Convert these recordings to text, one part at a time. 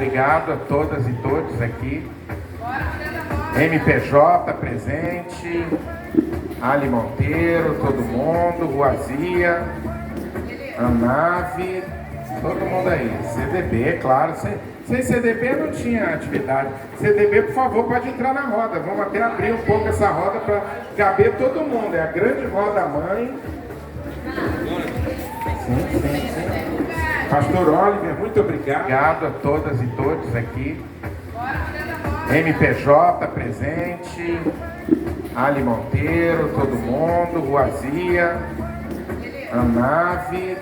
obrigado a todas e todos aqui. MPJ presente, Ali Monteiro, todo mundo, Ruazia, Anave, todo mundo aí. CDB, claro, sem CDB não tinha atividade. CDB, por favor, pode entrar na roda. Vamos até abrir um pouco essa roda para caber todo mundo. É a grande roda mãe. Sim. Pastor Oliver, muito obrigado. Obrigado a todas e todos aqui. MPJ presente, Ali Monteiro, todo mundo, Ruazia, Anave,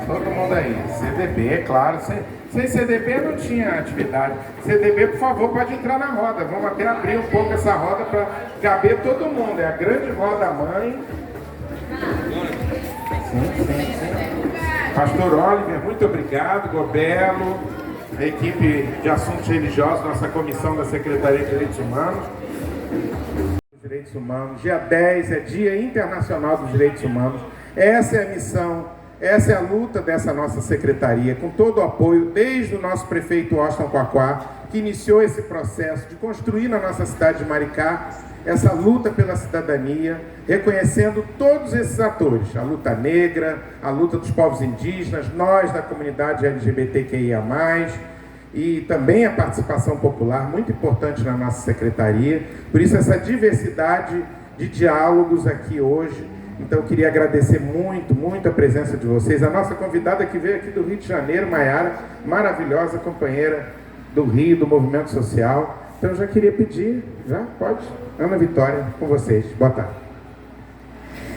todo mundo aí. CDB, claro, sem CDB não tinha atividade. CDB, por favor, pode entrar na roda. Vamos até abrir um pouco essa roda para caber todo mundo. É a grande roda mãe. Sim. Pastor Oliver, muito obrigado. Gobelo, a equipe de assuntos religiosos, nossa comissão da Secretaria de Direitos Humanos. Direitos Humanos, dia 10 é Dia Internacional dos Direitos Humanos. Essa é a missão, essa é a luta dessa nossa secretaria, com todo o apoio, desde o nosso prefeito Austin Quaquá, que iniciou esse processo de construir na nossa cidade de Maricá essa luta pela cidadania, reconhecendo todos esses atores, a luta negra, a luta dos povos indígenas, nós da comunidade LGBTQIA+, e também a participação popular, muito importante na nossa secretaria. Por isso essa diversidade de diálogos aqui hoje. Então eu queria agradecer muito a presença de vocês. A nossa convidada que veio aqui do Rio de Janeiro, Maiara, maravilhosa companheira do Rio, do Movimento Social. Então eu já queria pedir, já pode? Ana Vitória, com vocês. Boa tarde.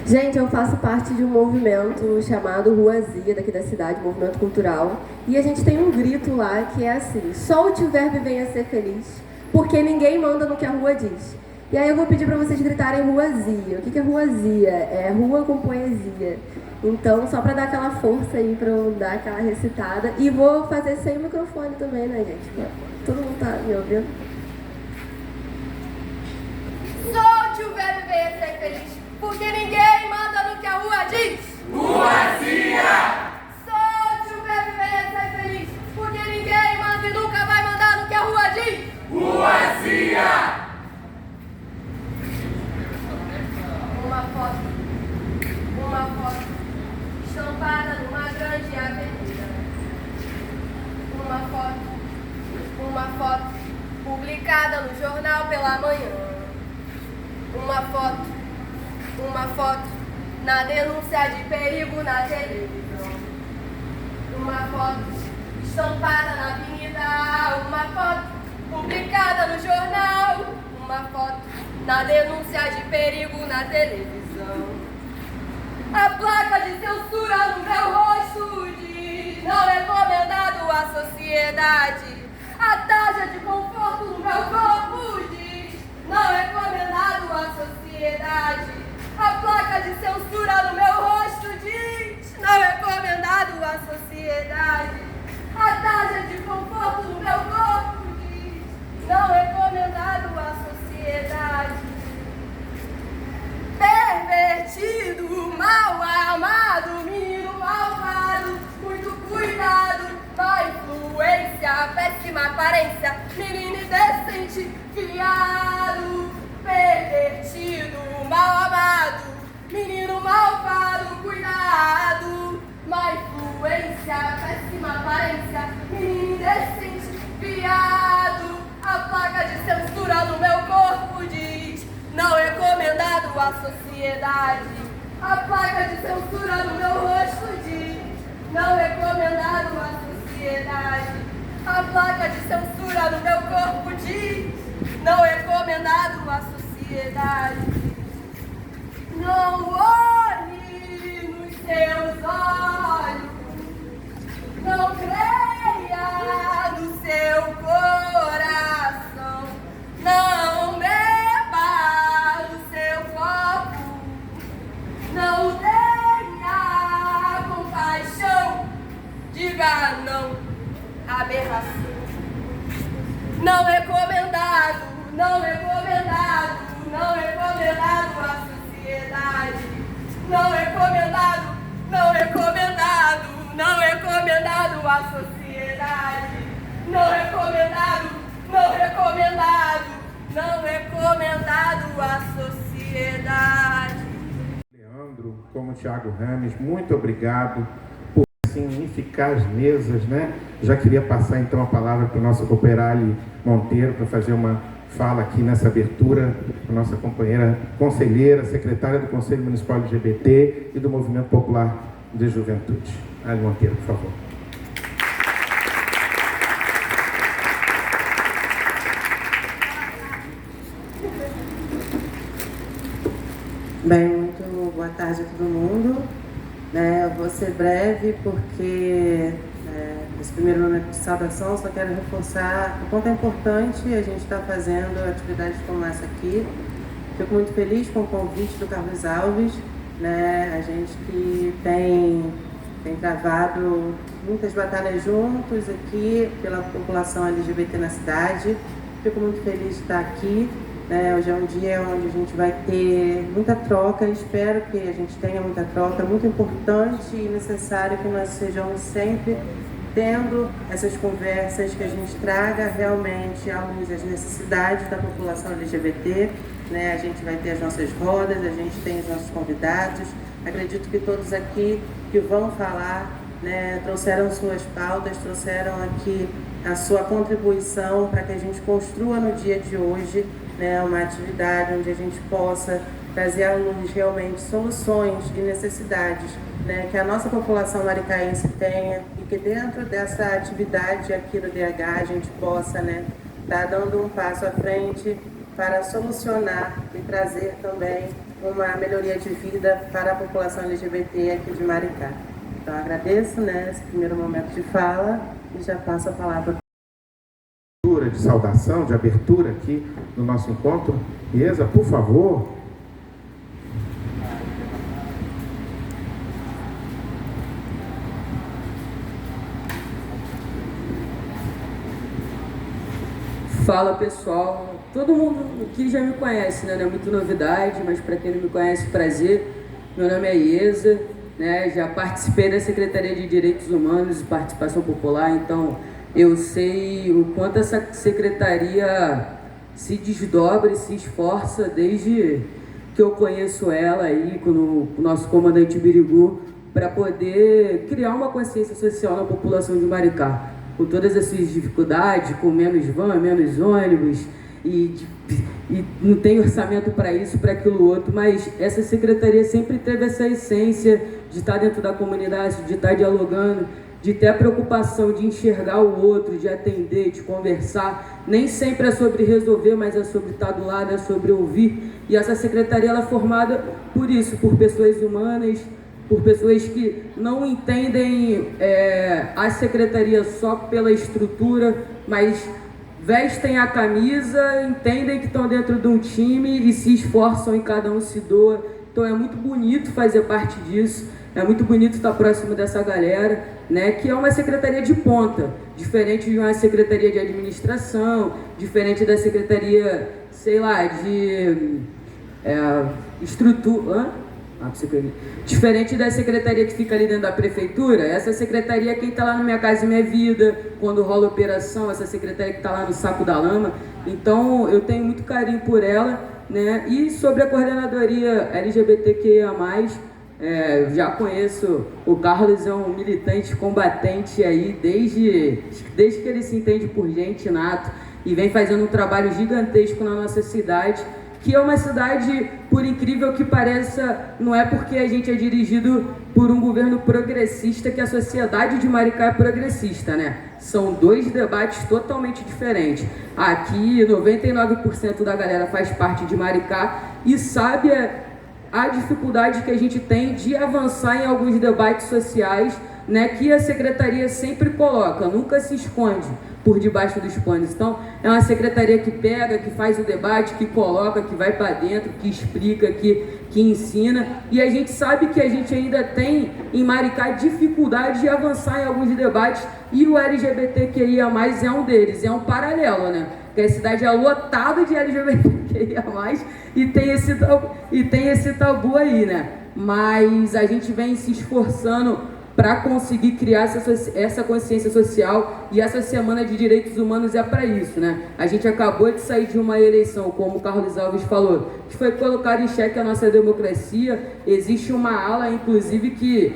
Gente, eu faço parte de um movimento chamado Ruazia, daqui da cidade, movimento cultural. E a gente tem um grito lá que é assim: solte o verbo e venha ser feliz, porque ninguém manda no que a rua diz. E aí eu vou pedir para vocês gritarem Ruazia. O que é Ruazia? É rua com poesia. Então, só para dar aquela força aí, para eu dar aquela recitada. E vou fazer sem o microfone também, né, gente? Todo mundo tá me ouvindo? Solte o verbo e venha ser feliz, porque ninguém manda no que a rua diz. Ruazia! Solte o verbo e venha ser feliz, porque ninguém manda e nunca vai mandar no que a rua diz. Ruazia! Uma foto estampada numa grande avenida. Uma foto publicada no jornal pela manhã. Uma foto na denúncia de perigo na televisão. Uma foto estampada na avenida. Uma foto publicada no jornal. Uma foto na denúncia de perigo na televisão. A placa de censura no meu rosto diz: não é recomendado à sociedade. A taxa de conforto no meu corpo diz: não é recomendado à sociedade. A placa de censura no meu rosto diz: não é recomendado à sociedade. A taxa de conforto no meu corpo diz: não é recomendado à sociedade. Pervertido, mal amado, menino malvado, muito cuidado, má influência, péssima aparência, menino indecente, criado. Pervertido, mal amado, menino malvado, cuidado, má influência, péssima aparência, menino indecente, criado. A placa de censura no meu corpo diz: não recomendado à sociedade. A placa de censura no meu rosto diz: não recomendado à sociedade. A placa de censura no meu corpo diz: não recomendado à sociedade. Não olhe nos seus olhos, não creia no seu coração, não beba no seu copo, não tenha compaixão, diga não, aberração. Não recomendado, não recomendado, não recomendado à sociedade. Não recomendado, não recomendado, não recomendado à sociedade. Não recomendado. não recomendado à sociedade. Leandro, como Thiago Rames, muito obrigado por significar as mesas, né? Já queria passar então a palavra para o nosso Cooperali Monteiro para fazer uma fala aqui nessa abertura, a nossa companheira conselheira, secretária do Conselho Municipal LGBT e do Movimento Popular de Juventude. Ali Monteiro, por favor. Bem, muito boa tarde a todo mundo. Eu vou ser breve porque nesse primeiro momento de saudação só quero reforçar o quanto é importante a gente estar fazendo atividades como essa aqui. Fico muito feliz com o convite do Carlos Alves, a gente que tem travado muitas batalhas juntos aqui pela população LGBT na cidade. Fico muito feliz de estar aqui. Hoje é um dia onde a gente vai ter muita troca, espero que a gente tenha muita troca, muito importante e necessário que nós sejamos sempre tendo essas conversas, que a gente traga realmente à luz as necessidades da população LGBT, A gente vai ter as nossas rodas, a gente tem os nossos convidados, acredito que todos aqui que vão falar, trouxeram suas pautas, trouxeram aqui a sua contribuição para que a gente construa no dia de hoje uma atividade onde a gente possa trazer à luz realmente soluções e necessidades que a nossa população maricaense tenha e que dentro dessa atividade aqui do DH a gente possa estar dando um passo à frente para solucionar e trazer também uma melhoria de vida para a população LGBT aqui de Maricá. Então agradeço esse primeiro momento de fala e já passo a palavra. De saudação, de abertura aqui no nosso encontro. Iesa, por favor. Fala pessoal, todo mundo aqui já me conhece, não é muito novidade, mas para quem não me conhece, prazer. Meu nome é Iesa, já participei da Secretaria de Direitos Humanos e Participação Popular, então eu sei o quanto essa secretaria se desdobra e se esforça desde que eu conheço ela aí com o nosso comandante Birigu para poder criar uma consciência social na população de Maricá. Com todas essas dificuldades, com menos van, menos ônibus e não tem orçamento para isso, para aquilo outro, mas essa secretaria sempre teve essa essência de estar dentro da comunidade, de estar dialogando, de ter a preocupação de enxergar o outro, de atender, de conversar. Nem sempre é sobre resolver, mas é sobre estar do lado, é sobre ouvir. E essa secretaria ela é formada por isso, por pessoas humanas, por pessoas que não entendem a secretaria só pela estrutura, mas vestem a camisa, entendem que estão dentro de um time e se esforçam e cada um se doa. Então é muito bonito fazer parte disso. É muito bonito estar próximo dessa galera, que é uma secretaria de ponta, diferente de uma secretaria de administração, diferente da secretaria, sei lá, de estrutura, diferente da secretaria que fica ali dentro da prefeitura. Essa secretaria é quem está lá no Minha Casa e Minha Vida, quando rola operação, essa secretaria que está lá no Saco da Lama. Então eu tenho muito carinho por ela, E sobre a coordenadoria LGBTQIA+, já conheço o Carlos, é um militante combatente aí desde que ele se entende por gente, nato, e vem fazendo um trabalho gigantesco na nossa cidade, que é uma cidade, por incrível que pareça, não é porque a gente é dirigido por um governo progressista que a sociedade de Maricá é progressista, São dois debates totalmente diferentes. Aqui, 99% da galera faz parte de Maricá e sabe a dificuldade que a gente tem de avançar em alguns debates sociais, que a secretaria sempre coloca, nunca se esconde por debaixo dos panos. Então, é uma secretaria que pega, que faz o debate, que coloca, que vai para dentro, que explica, que ensina. E a gente sabe que a gente ainda tem, em Maricá, dificuldade de avançar em alguns debates, e o LGBTQIA+, é um deles, é um paralelo, Porque a cidade é lotada de LGBTQIA+, e tem esse tabu aí, Mas a gente vem se esforçando para conseguir criar essa consciência social, e essa Semana de Direitos Humanos é para isso, né? A gente acabou de sair de uma eleição, como o Carlos Alves falou, que foi colocado em xeque a nossa democracia. Existe uma ala, inclusive, que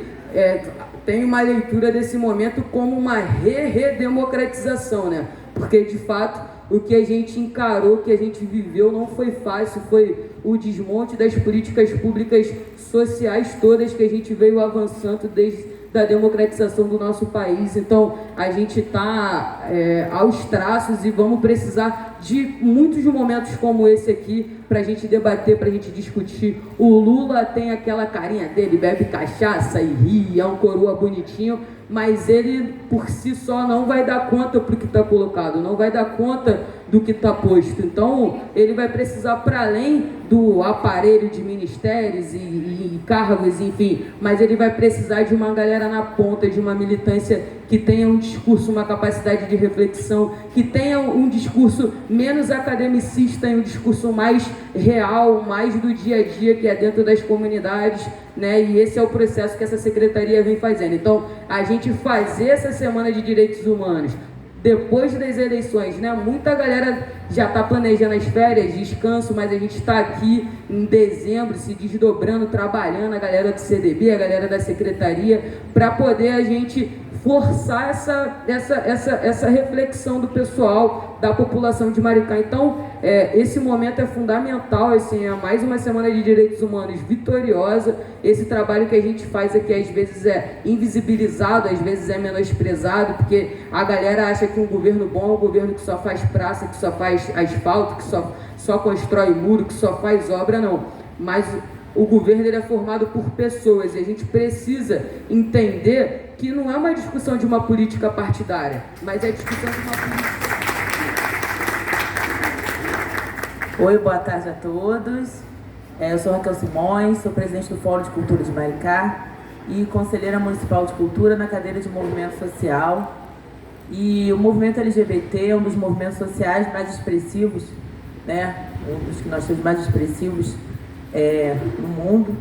tem uma leitura desse momento como uma redemocratização, né? Porque, de fato, o que a gente encarou, o que a gente viveu não foi fácil, foi o desmonte das políticas públicas sociais todas que a gente veio avançando desde da democratização do nosso país. Então, a gente está aos traços e vamos precisar de muitos momentos como esse aqui para a gente debater, para a gente discutir. O Lula tem aquela carinha dele, bebe cachaça e ri, é um coroa bonitinho, mas ele por si só não vai dar conta para o que está colocado, não vai dar conta do que está posto. Então, ele vai precisar, para além do aparelho de ministérios e cargos, enfim, mas ele vai precisar de uma galera na ponta, de uma militância que tenha um discurso, uma capacidade de reflexão, que tenha um discurso menos academicista e um discurso mais real, mais do dia a dia, que é dentro das comunidades, né? E esse é o processo que essa secretaria vem fazendo. Então, a gente fazer essa Semana de Direitos Humanos depois das eleições, né? Muita galera já está planejando as férias, descanso, mas a gente está aqui em dezembro se desdobrando, trabalhando, a galera do CDB, a galera da secretaria, para poder a gente forçar essa reflexão do pessoal, da população de Maricá. Então, esse momento é fundamental, assim, é mais uma Semana de Direitos Humanos vitoriosa. Esse trabalho que a gente faz aqui, às vezes é invisibilizado, às vezes é menosprezado, porque a galera acha que um governo bom é um governo que só faz praça, que só faz asfalto, que só constrói muro, que só faz obra, não. Mas o governo, ele é formado por pessoas, e a gente precisa entender que não é uma discussão de uma política partidária, mas é a discussão de uma política... Oi, boa tarde a todos. Eu sou Raquel Simões, sou presidente do Fórum de Cultura de Maricá e conselheira municipal de cultura na cadeira de movimento social. E o movimento LGBT é um dos movimentos sociais mais expressivos, né? Um dos que nós temos mais expressivos no mundo.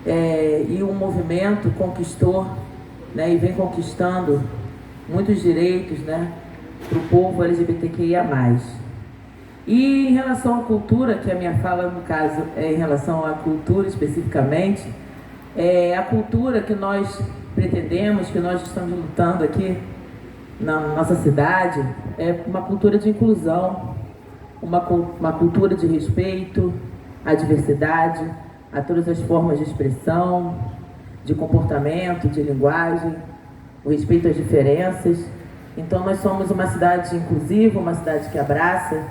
E o movimento conquistou, né, e vem conquistando muitos direitos, né, para o povo LGBTQIA+. E em relação à cultura, que a minha fala, no caso, é em relação à cultura especificamente, a cultura que nós pretendemos, que nós estamos lutando aqui na nossa cidade, é uma cultura de inclusão, uma cultura de respeito à diversidade, a todas as formas de expressão, de comportamento, de linguagem, o respeito às diferenças. Então, nós somos uma cidade inclusiva, uma cidade que abraça,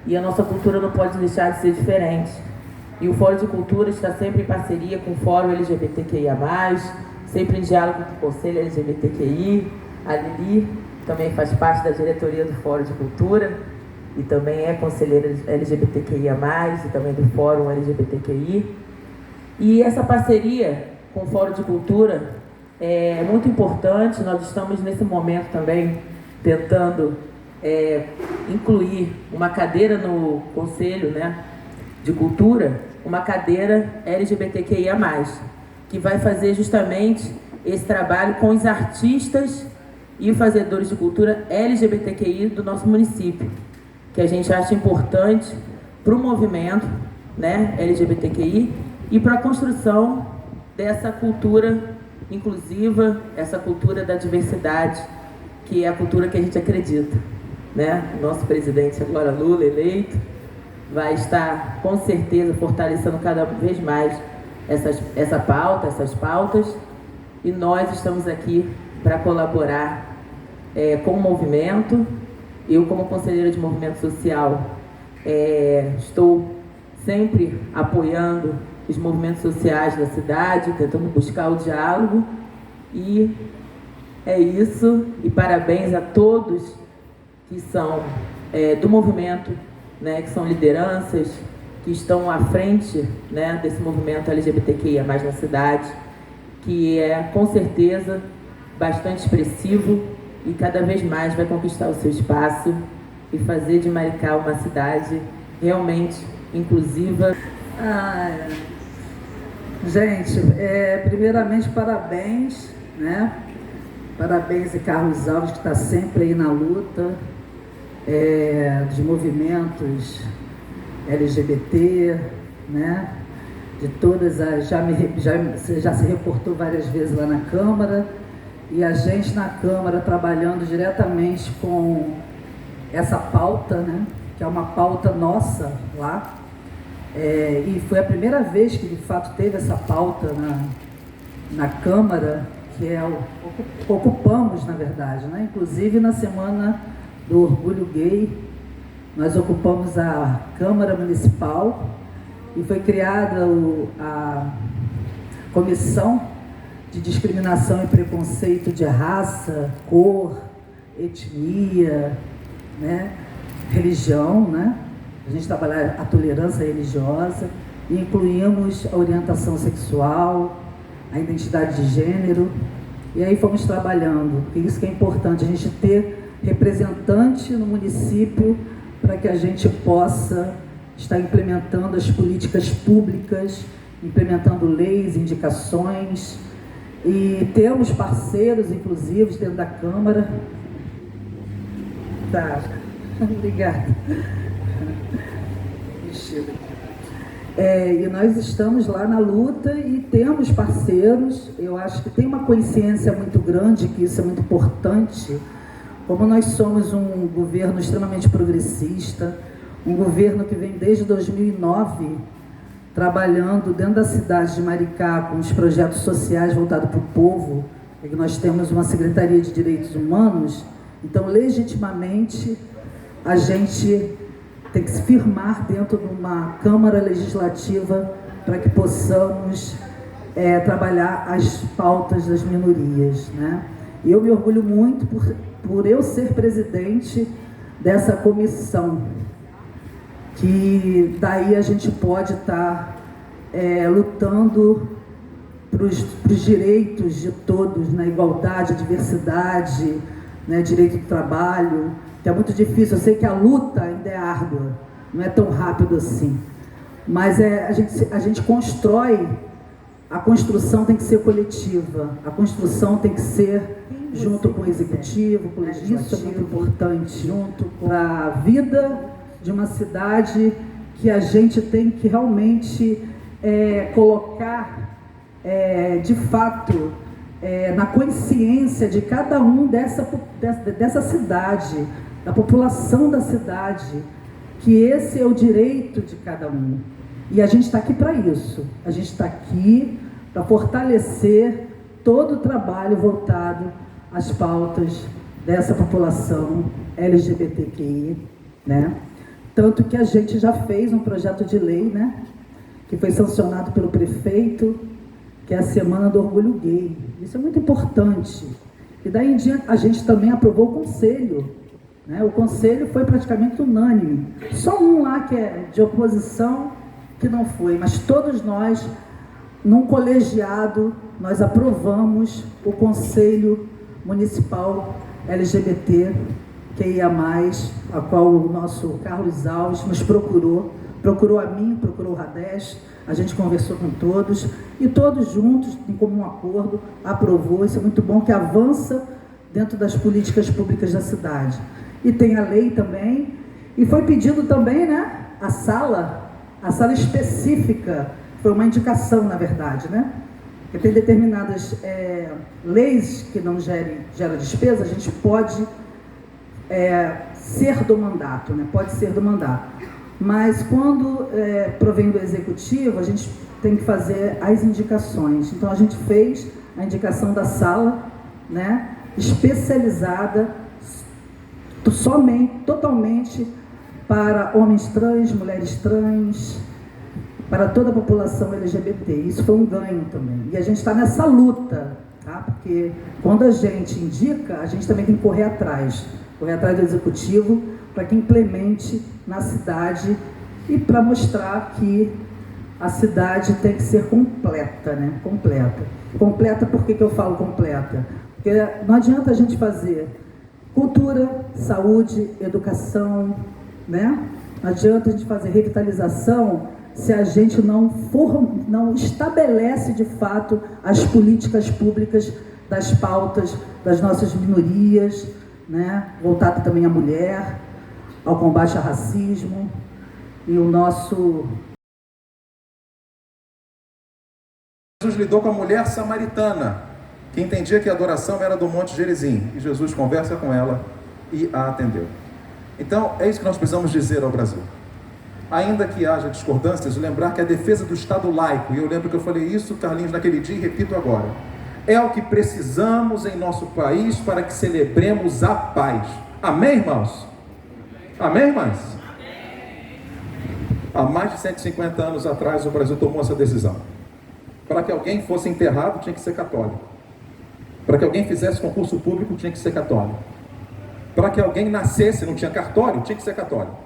e a nossa cultura não pode deixar de ser diferente. E o Fórum de Cultura está sempre em parceria com o Fórum LGBTQIA+, sempre em diálogo com o Conselho LGBTQI. A Lili também faz parte da diretoria do Fórum de Cultura e também é conselheira LGBTQIA+, e também do Fórum LGBTQI. E essa parceria com o Fórum de Cultura é muito importante. Nós estamos nesse momento também tentando incluir uma cadeira no Conselho, né, de Cultura, uma cadeira LGBTQIA+, que vai fazer justamente esse trabalho com os artistas e fazedores de cultura LGBTQI do nosso município, que a gente acha importante para o movimento, né, LGBTQI e para a construção dessa cultura inclusiva, essa cultura da diversidade, que é a cultura que a gente acredita, né? O nosso presidente agora, Lula, eleito, vai estar com certeza fortalecendo cada vez mais essas pautas, e nós estamos aqui para colaborar com o movimento. Eu, como conselheira de movimento social, estou sempre apoiando os movimentos sociais da cidade, tentando buscar o diálogo, e é isso. E parabéns a todos que são do movimento, né, que são lideranças, que estão à frente, né, desse movimento LGBTQIA+, na cidade, que é, com certeza, bastante expressivo e cada vez mais vai conquistar o seu espaço e fazer de Maricá uma cidade realmente inclusiva. Gente, primeiramente, parabéns né? Parabéns a Carlos Alves, que está sempre aí na luta dos movimentos LGBT, né? De todas as... Já se reportou várias vezes lá na Câmara, e a gente na Câmara trabalhando diretamente com essa pauta, né? Que é uma pauta nossa lá. E foi a primeira vez que de fato teve essa pauta na Câmara, que ocupamos, na verdade, né? Inclusive na Semana do Orgulho Gay, nós ocupamos a Câmara Municipal e foi criada a Comissão de Discriminação e Preconceito de Raça, Cor, Etnia, né? Religião, né? A gente trabalha a tolerância religiosa, e incluímos a orientação sexual, a identidade de gênero, e aí fomos trabalhando. E isso que é importante, a gente ter representante no município para que a gente possa estar implementando as políticas públicas, implementando leis, indicações, e temos parceiros, inclusive, dentro da Câmara. Tá, obrigada. E nós estamos lá na luta e temos parceiros. Eu acho que tem uma consciência muito grande, que isso é muito importante. Como nós somos um governo extremamente progressista, um governo que vem desde 2009 trabalhando dentro da cidade de Maricá com os projetos sociais voltados para o povo, é que nós temos uma Secretaria de Direitos Humanos, então legitimamente a gente tem que se firmar dentro de uma Câmara Legislativa para que possamos trabalhar as pautas das minorias, né? E eu me orgulho muito por eu ser presidente dessa comissão, que daí a gente pode estar lutando para os direitos de todos, na igualdade, diversidade, né, direito do trabalho, que é muito difícil. Eu sei que a luta ainda é árdua, não é tão rápido assim, mas a gente constrói. A construção tem que ser coletiva, a construção tem que ser junto com o executivo, com o legislativo, isso é muito importante, junto com a vida de uma cidade que a gente tem que realmente colocar, de fato, na consciência de cada um dessa cidade, da população da cidade, que esse é o direito de cada um. E a gente está aqui para isso. A gente está aqui para fortalecer todo o trabalho voltado às pautas dessa população LGBTQI, né? Tanto que a gente já fez um projeto de lei, né? Que foi sancionado pelo prefeito, que é a Semana do Orgulho Gay. Isso é muito importante. E daí em diante a gente também aprovou o conselho, né? O conselho foi praticamente unânime. Só um lá que é de oposição que não foi, mas todos nós, num colegiado, nós aprovamos o Conselho Municipal LGBT, QIA+, a qual o nosso Carlos Alves nos procurou a mim, procurou o Radesh, a gente conversou com todos, e todos juntos, em comum acordo, aprovou. Isso é muito bom, que avança dentro das políticas públicas da cidade. E tem a lei também, e foi pedido também, né, a sala específica, foi uma indicação, na verdade, né? Porque tem determinadas leis que não geram despesa, a gente pode ser do mandato, né? Pode ser do mandato. Mas quando provém do executivo, a gente tem que fazer as indicações. Então a gente fez a indicação da sala, né? Especializada totalmente para homens trans, mulheres trans, para toda a população LGBT. Isso foi um ganho também. E a gente está nessa luta, tá? Porque quando a gente indica, a gente também tem que correr atrás do executivo para que implemente na cidade e para mostrar que a cidade tem que ser completa, né? Completa, por que eu falo completa? Porque não adianta a gente fazer cultura, saúde, educação, né? Não adianta a gente fazer revitalização se a gente não estabelece de fato as políticas públicas das pautas das nossas minorias, né? Voltado também à mulher, ao combate ao racismo e o nosso... Jesus lidou com a mulher samaritana, que entendia que a adoração era do Monte Gerizim, e Jesus conversa com ela e a atendeu. Então, é isso que nós precisamos dizer ao Brasil. Ainda que haja discordâncias, lembrar que a defesa do Estado laico, e eu lembro que eu falei isso, Carlinhos, naquele dia, e repito agora, é o que precisamos em nosso país para que celebremos a paz. Amém, irmãos? Amém, irmãs? Há mais de 150 anos atrás, o Brasil tomou essa decisão. Para que alguém fosse enterrado, tinha que ser católico. Para que alguém fizesse concurso público, tinha que ser católico. Para que alguém nascesse, não tinha cartório, tinha que ser católico.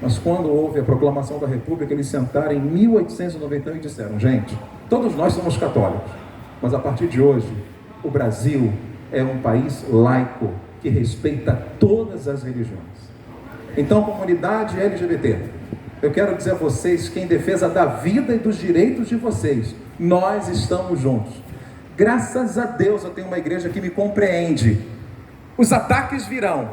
Mas quando houve a proclamação da República, eles sentaram em 1891 e disseram: gente, todos nós somos católicos, mas a partir de hoje, o Brasil é um país laico, que respeita todas as religiões. Então, comunidade LGBT, eu quero dizer a vocês que em defesa da vida e dos direitos de vocês, nós estamos juntos. Graças a Deus eu tenho uma igreja que me compreende. Os ataques virão,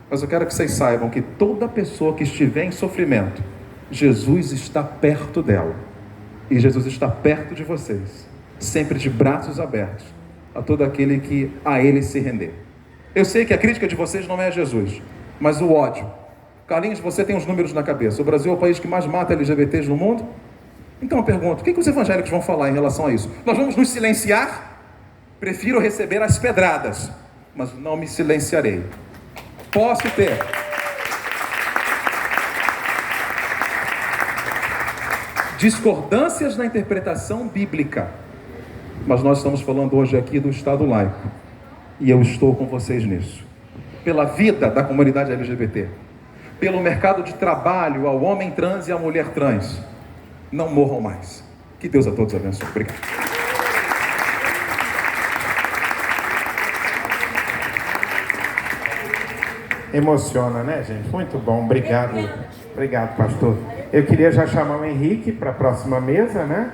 mas eu quero que vocês saibam que toda pessoa que estiver em sofrimento, Jesus está perto dela. E Jesus está perto de vocês, sempre de braços abertos a todo aquele que a Ele se render. Eu sei que a crítica de vocês não é a Jesus, mas o ódio. Carlinhos, você tem os números na cabeça. O Brasil é o país que mais mata LGBTs no mundo. Então eu pergunto, o que os evangélicos vão falar em relação a isso? Nós vamos nos silenciar? Prefiro receber as pedradas, mas não me silenciarei. Posso ter discordâncias na interpretação bíblica, mas nós estamos falando hoje aqui do Estado laico, e eu estou com vocês nisso. Pela vida da comunidade LGBT, pelo mercado de trabalho ao homem trans e à mulher trans, não morram mais. Que Deus a todos abençoe. Obrigado. Emociona, né, gente? Muito bom, obrigado. Obrigado, pastor. Eu queria já chamar o Henrique para a próxima mesa, né?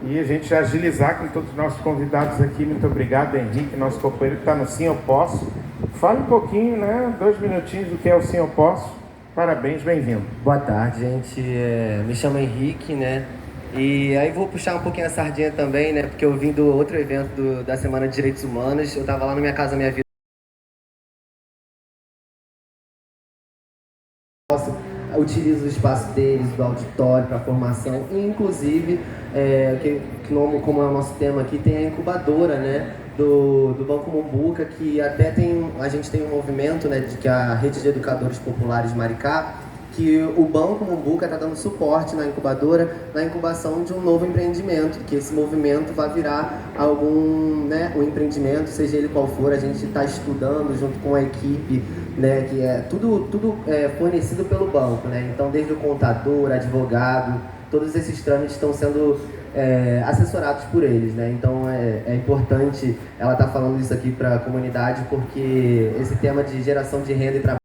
E a gente já agilizar com todos os nossos convidados aqui. Muito obrigado, Henrique, nosso companheiro que está no Sim Eu Posso. Fale um pouquinho, né? 2 minutinhos do que é o Sim Eu Posso. Parabéns, bem-vindo. Boa tarde, gente. Me chamo Henrique, né? E aí vou puxar um pouquinho a sardinha também, né? Porque eu vim do outro evento da Semana de Direitos Humanos. Eu estava lá na Minha Casa Minha Vida. Utilizo o espaço deles, do auditório para formação, e inclusive, como é o nosso tema aqui, tem a incubadora, né, do Banco Mumbuca, que até a gente tem um movimento, né, de que a Rede de Educadores Populares de Maricá, que o Banco Mumbuca está dando suporte na incubadora, na incubação de um novo empreendimento, que esse movimento vai virar algum, né, um empreendimento, seja ele qual for. A gente está estudando junto com a equipe, né, que é tudo fornecido pelo banco, né? Então, desde o contador, advogado, todos esses trâmites estão sendo assessorados por eles, né? Então, é importante ela estar falando isso aqui para a comunidade, porque esse tema de geração de renda e trabalho.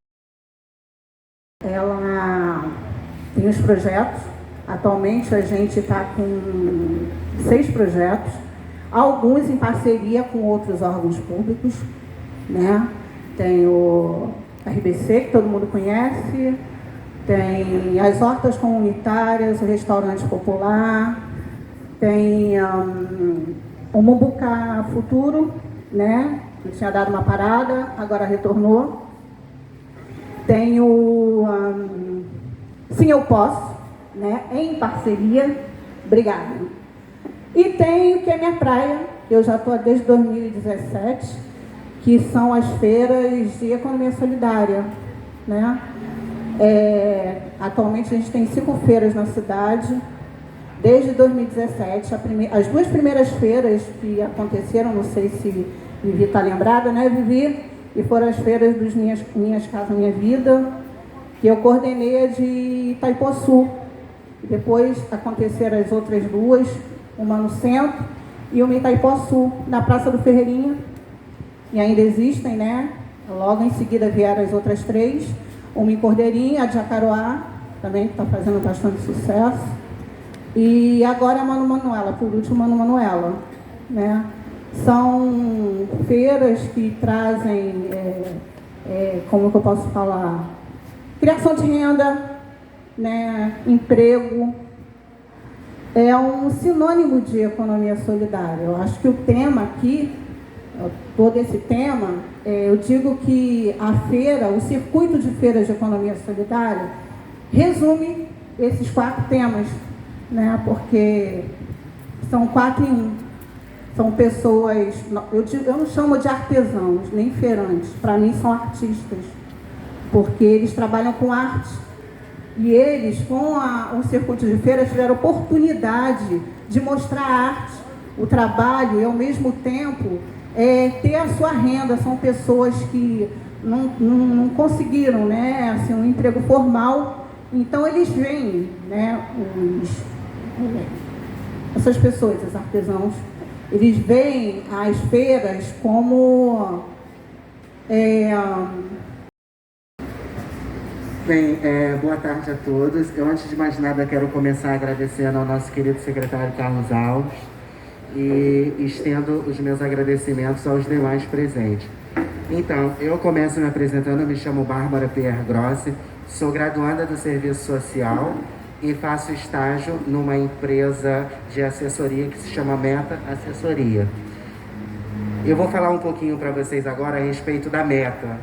Ela tem os projetos. Atualmente a gente está com 6 projetos, alguns em parceria com outros órgãos públicos, né? Tem o RBC, que todo mundo conhece, tem as hortas comunitárias, o restaurante popular, tem o Mumbuca Futuro, né? Que tinha dado uma parada, agora retornou. Tem o Sim Eu Posso, né? Em parceria. Obrigada. E tem o Que é Minha Praia, que eu já estou desde 2017, que são as feiras de economia solidária, né? Atualmente a gente tem 5 feiras na cidade, desde 2017. As 2 primeiras feiras que aconteceram, não sei se Vivi está lembrada, né, Vivi? E foram as feiras dos Minhas Casas Minha Vida, que eu coordenei a de Itaipoçu. Depois aconteceram as outras 2, uma no centro e uma em Itaipoçu, na Praça do Ferreirinha. E ainda existem, né? Logo em seguida vieram as outras 3. Uma em Cordeirinha, a de Jacaroá, também que está fazendo bastante sucesso. E agora a Mano Manuela, por último, Mano Manuela, né? São feiras que trazem, como que eu posso falar, criação de renda, né, emprego. É um sinônimo de economia solidária. Eu acho que o tema aqui, todo esse tema, eu digo que a feira, o circuito de feiras de economia solidária, resume esses 4 temas, né? Porque são 4 em 1. São pessoas, eu não chamo de artesãos, nem feirantes, para mim são artistas, porque eles trabalham com arte. E eles, com o circuito de feiras, tiveram oportunidade de mostrar a arte, o trabalho e, ao mesmo tempo, ter a sua renda. São pessoas que não conseguiram, né, assim, um emprego formal. Então, eles veem, né, essas pessoas, os artesãos, eles veem as feiras como... Bem, boa tarde a todos. Eu, antes de mais nada, quero começar agradecendo ao nosso querido secretário Carlos Alves e estendo os meus agradecimentos aos demais presentes. Então, eu começo me apresentando, eu me chamo Bárbara Pierre Grossi, sou graduanda do Serviço Social e faço estágio numa empresa de assessoria que se chama Meta Assessoria. Eu vou falar um pouquinho para vocês agora a respeito da Meta,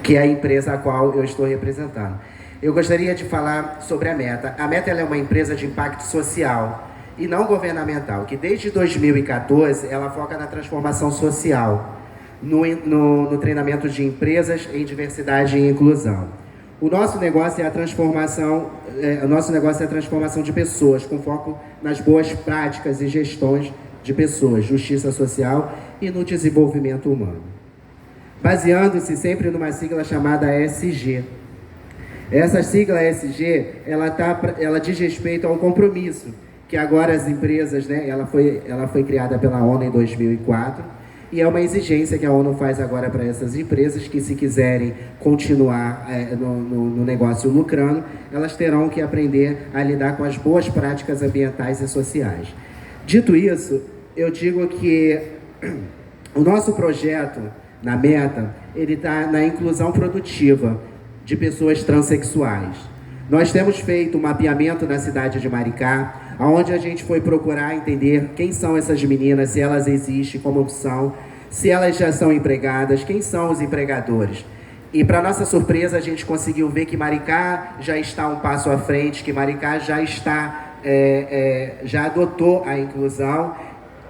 que é a empresa a qual eu estou representando. Eu gostaria de falar sobre a Meta. A Meta ela é uma empresa de impacto social e não governamental, que desde 2014 ela foca na transformação social, no treinamento de empresas em diversidade e inclusão. O nosso negócio é a transformação, de pessoas, com foco nas boas práticas e gestões de pessoas, justiça social e no desenvolvimento humano, baseando-se sempre numa sigla chamada ESG. Essa sigla ESG, ela diz respeito a um compromisso que agora as empresas, né, ela foi criada pela ONU em 2004, e é uma exigência que a ONU faz agora para essas empresas que, se quiserem continuar no negócio lucrando, elas terão que aprender a lidar com as boas práticas ambientais e sociais. Dito isso, eu digo que o nosso projeto na Meta, ele está na inclusão produtiva de pessoas transexuais. Nós temos feito um mapeamento na cidade de Maricá, onde a gente foi procurar entender quem são essas meninas, se elas existem, como são, se elas já são empregadas, quem são os empregadores. E, para nossa surpresa, a gente conseguiu ver que Maricá já está um passo à frente, que Maricá já adotou a inclusão,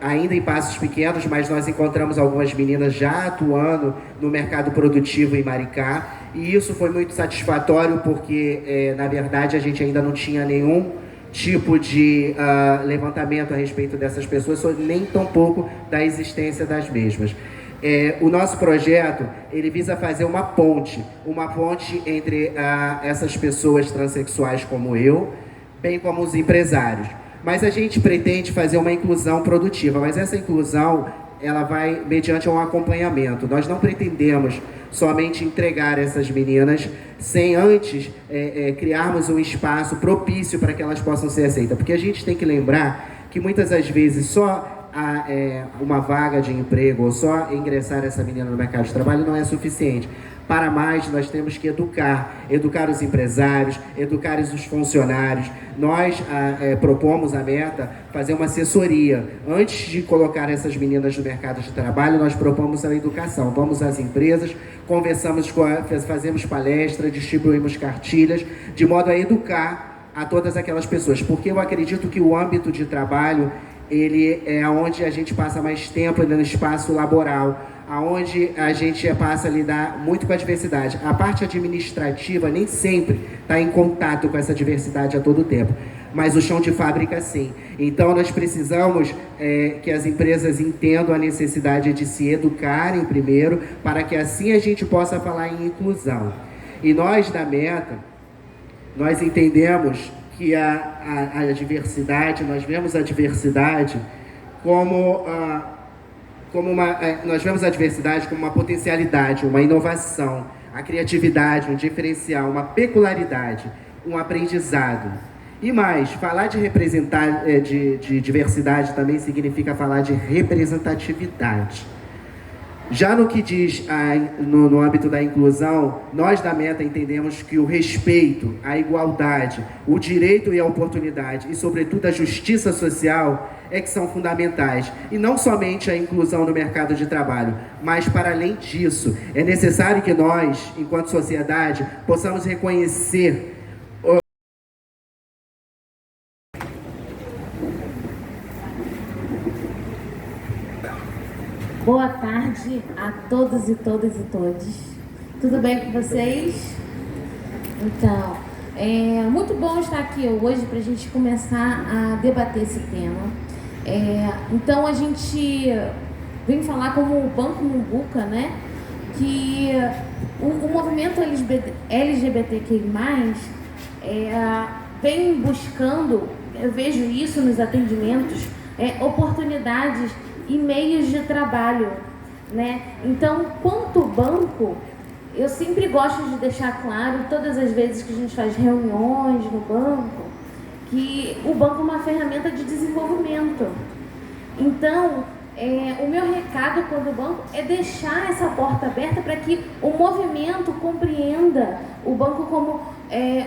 ainda em passos pequenos, mas nós encontramos algumas meninas já atuando no mercado produtivo em Maricá, e isso foi muito satisfatório porque, na verdade, a gente ainda não tinha nenhum tipo de levantamento a respeito dessas pessoas, nem tampouco da existência das mesmas. O nosso projeto, ele visa fazer uma ponte entre essas pessoas transexuais como eu, bem como os empresários. Mas a gente pretende fazer uma inclusão produtiva, mas essa inclusão, ela vai mediante um acompanhamento. Nós não pretendemos somente entregar essas meninas sem antes criarmos um espaço propício para que elas possam ser aceitas. Porque a gente tem que lembrar que muitas das vezes só uma vaga de emprego ou só ingressar essa menina no mercado de trabalho não é suficiente. Para mais, nós temos que educar os empresários, educar os funcionários. Nós propomos a Meta fazer uma assessoria. Antes de colocar essas meninas no mercado de trabalho, nós propomos a educação. Vamos às empresas, fazemos palestras, distribuímos cartilhas, de modo a educar a todas aquelas pessoas. Porque eu acredito que o âmbito de trabalho, ele é onde a gente passa mais tempo no espaço laboral, aonde a gente passa a lidar muito com a diversidade. A parte administrativa nem sempre está em contato com essa diversidade a todo tempo, mas o chão de fábrica sim. Então nós precisamos que as empresas entendam a necessidade de se educarem primeiro, para que assim a gente possa falar em inclusão. E nós da Meta, nós entendemos que a diversidade, nós vemos a diversidade nós vemos a diversidade como uma potencialidade, uma inovação, a criatividade, um diferencial, uma peculiaridade, um aprendizado. E mais, falar de de diversidade também significa falar de representatividade. Já no que diz no âmbito da inclusão, nós da Meta entendemos que o respeito, a igualdade, o direito e a oportunidade e, sobretudo, a justiça social é que são fundamentais. E não somente a inclusão no mercado de trabalho, mas, para além disso, é necessário que nós, enquanto sociedade, possamos reconhecer Boa tarde a todos e todas e todos. Tudo bem com vocês? Então, é muito bom estar aqui hoje para a gente começar a debater esse tema. Então, a gente vem falar como o Banco Mumbuca, né? Que o movimento LGBTQI+, vem buscando, eu vejo isso nos atendimentos, oportunidades e meios de trabalho, né? Então, quanto banco, eu sempre gosto de deixar claro, todas as vezes que a gente faz reuniões no banco, que o banco é uma ferramenta de desenvolvimento. Então, o meu recado quando o banco é deixar essa porta aberta para que o movimento compreenda o banco como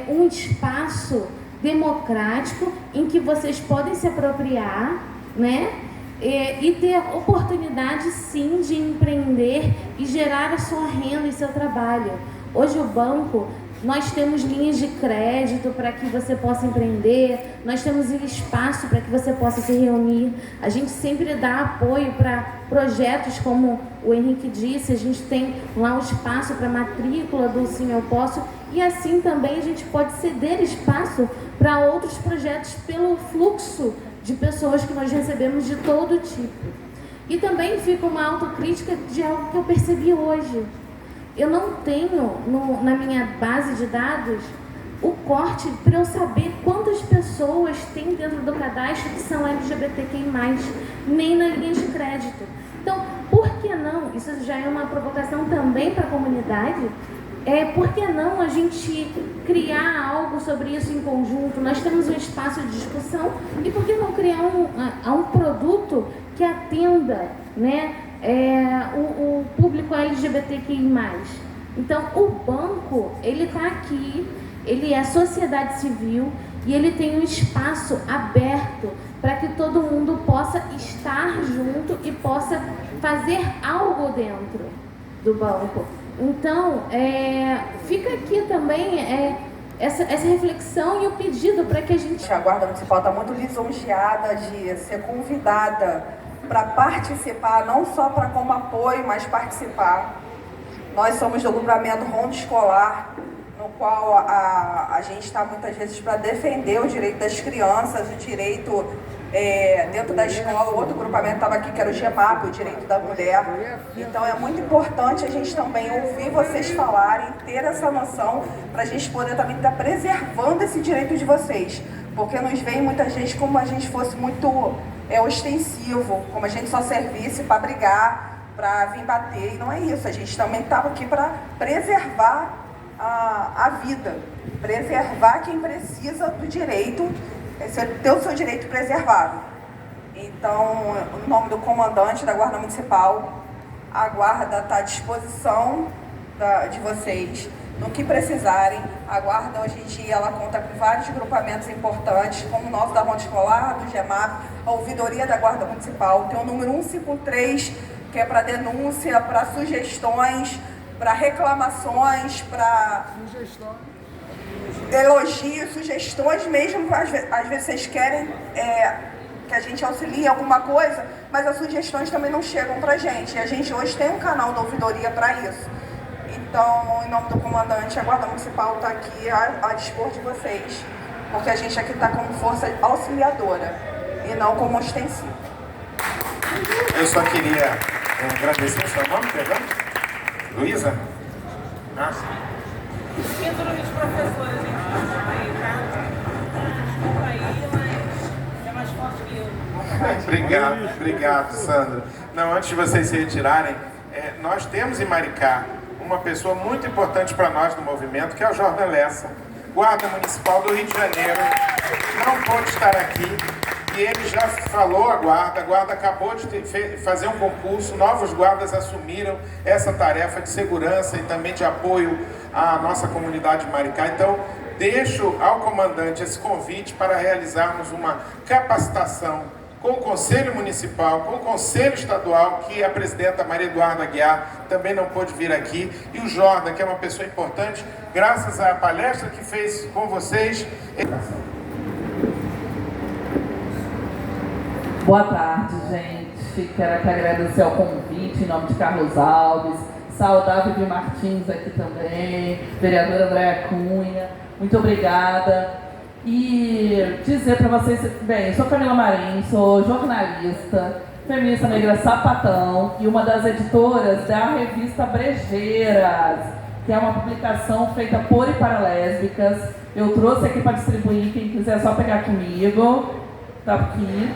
um espaço democrático em que vocês podem se apropriar, né? E ter oportunidade, sim, de empreender e gerar a sua renda e seu trabalho. Hoje o banco, nós temos linhas de crédito para que você possa empreender, nós temos espaço para que você possa se reunir. A gente sempre dá apoio para projetos como o Henrique disse, a gente tem lá um espaço para matrícula do Sim Eu Posso, e assim também a gente pode ceder espaço para outros projetos pelo fluxo de pessoas que nós recebemos de todo tipo. E também fica uma autocrítica de algo que eu percebi hoje. Eu não tenho na minha base de dados o corte para eu saber quantas pessoas tem dentro do cadastro que são LGBTQI+, nem na linha de crédito. Então, por que não? Isso já é uma provocação também para a comunidade. Por que não a gente criar algo sobre isso em conjunto? Nós temos um espaço de discussão e por que não criar um produto que atenda, né, o público LGBTQI+. Então, o banco, ele está aqui, ele é sociedade civil e ele tem um espaço aberto para que todo mundo possa estar junto e possa fazer algo dentro do banco. Então, fica aqui também essa reflexão e o pedido para que a gente... A Guarda Municipal está muito lisonjeada de ser convidada para participar, não só para como apoio, mas participar. Nós somos do grupamento Ronda Escolar, no qual a gente está muitas vezes para defender o direito das crianças, o direito dentro da escola. O outro grupamento estava aqui, que era o GEMAP, o direito da mulher. Então é muito importante a gente também ouvir vocês falarem, ter essa noção, para a gente poder também estar preservando esse direito de vocês. Porque nos veem muitas vezes como a gente fosse muito ostensivo, como a gente só servisse para brigar, para vir bater, e não é isso. A gente também estava aqui para preservar a vida, preservar quem precisa do direito, ter o seu direito preservado. Então, em nome do comandante da Guarda Municipal, a Guarda está à disposição de vocês, no que precisarem. A Guarda, hoje em dia, ela conta com vários grupamentos importantes, como o nosso da Ronda Escolar, do GEMAP, a ouvidoria da Guarda Municipal, tem o número 153, que é para denúncia, para sugestões, para reclamações, para elogios, sugestões mesmo. Às vezes vocês querem que a gente auxilie em alguma coisa, mas as sugestões também não chegam para a gente. E a gente hoje tem um canal da ouvidoria para isso. Então, em nome do comandante, a Guarda Municipal está aqui a dispor de vocês, porque a gente aqui está como força auxiliadora e não como ostensivo. Eu só queria agradecer o seu nome, perdão? Luísa? Nossa. Título de professora, gente, aí, mas é mais forte que eu. Obrigado, Sandra. Não, antes de vocês se retirarem, nós temos em Maricá uma pessoa muito importante para nós no movimento, que é o Jordan Lessa. Guarda Municipal do Rio de Janeiro, não pôde estar aqui. E ele já falou a guarda acabou de fazer um concurso, novos guardas assumiram essa tarefa de segurança e também de apoio à nossa comunidade de Maricá. Então, deixo ao comandante esse convite para realizarmos uma capacitação com o Conselho Municipal, com o Conselho Estadual, que a presidenta Maria Eduarda Aguiar também não pôde vir aqui, e o Jordan, que é uma pessoa importante, graças à palestra que fez com vocês. Boa tarde, gente. Quero aqui agradecer ao convite em nome de Carlos Alves, saudar Vivi Martins aqui também, vereadora Andréa Cunha, muito obrigada. E dizer para vocês, bem, eu sou Camila Marim, sou jornalista, feminista negra sapatão e uma das editoras da revista Brejeiras, que é uma publicação feita por e para lésbicas. Eu trouxe aqui para distribuir, quem quiser é só pegar comigo, tá aqui.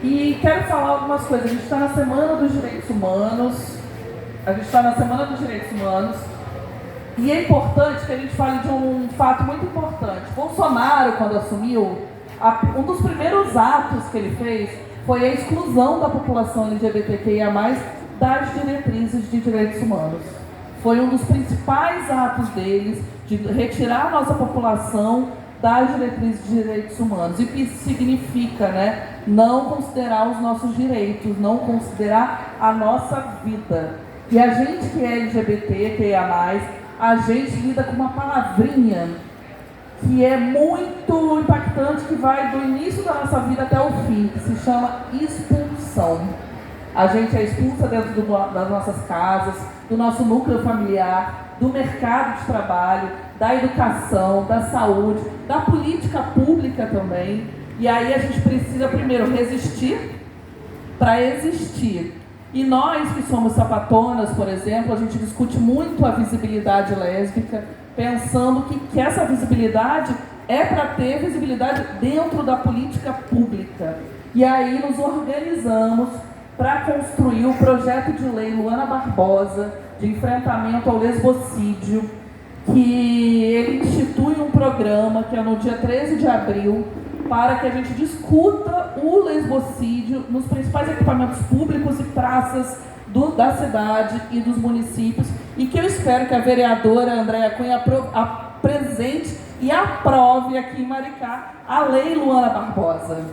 E quero falar algumas coisas. A gente está na Semana dos Direitos Humanos. E é importante que a gente fale de um fato muito importante. Bolsonaro, quando assumiu, um dos primeiros atos que ele fez foi a exclusão da população LGBTQIA+, das diretrizes de direitos humanos. Foi um dos principais atos deles de retirar a nossa população das diretrizes de direitos humanos. E o que isso significa, né? Não considerar os nossos direitos, não considerar a nossa vida. E a gente que é LGBT, que é a mais, a gente lida com uma palavrinha que é muito impactante, que vai do início da nossa vida até o fim, que se chama expulsão. A gente é expulsa dentro das nossas casas, do nosso núcleo familiar, do mercado de trabalho, da educação, da saúde, da política pública também. E aí a gente precisa primeiro resistir para existir. E nós que somos sapatonas, por exemplo, a gente discute muito a visibilidade lésbica, pensando que essa visibilidade é para ter visibilidade dentro da política pública. E aí nos organizamos para construir o projeto de lei Luana Barbosa, de enfrentamento ao lesbocídio, que ele institui um programa que é no dia 13 de abril, para que a gente discuta o lesbocídio nos principais equipamentos públicos e praças da cidade e dos municípios, e que eu espero que a vereadora Andréa Cunha apresente e aprove aqui em Maricá a Lei Luana Barbosa.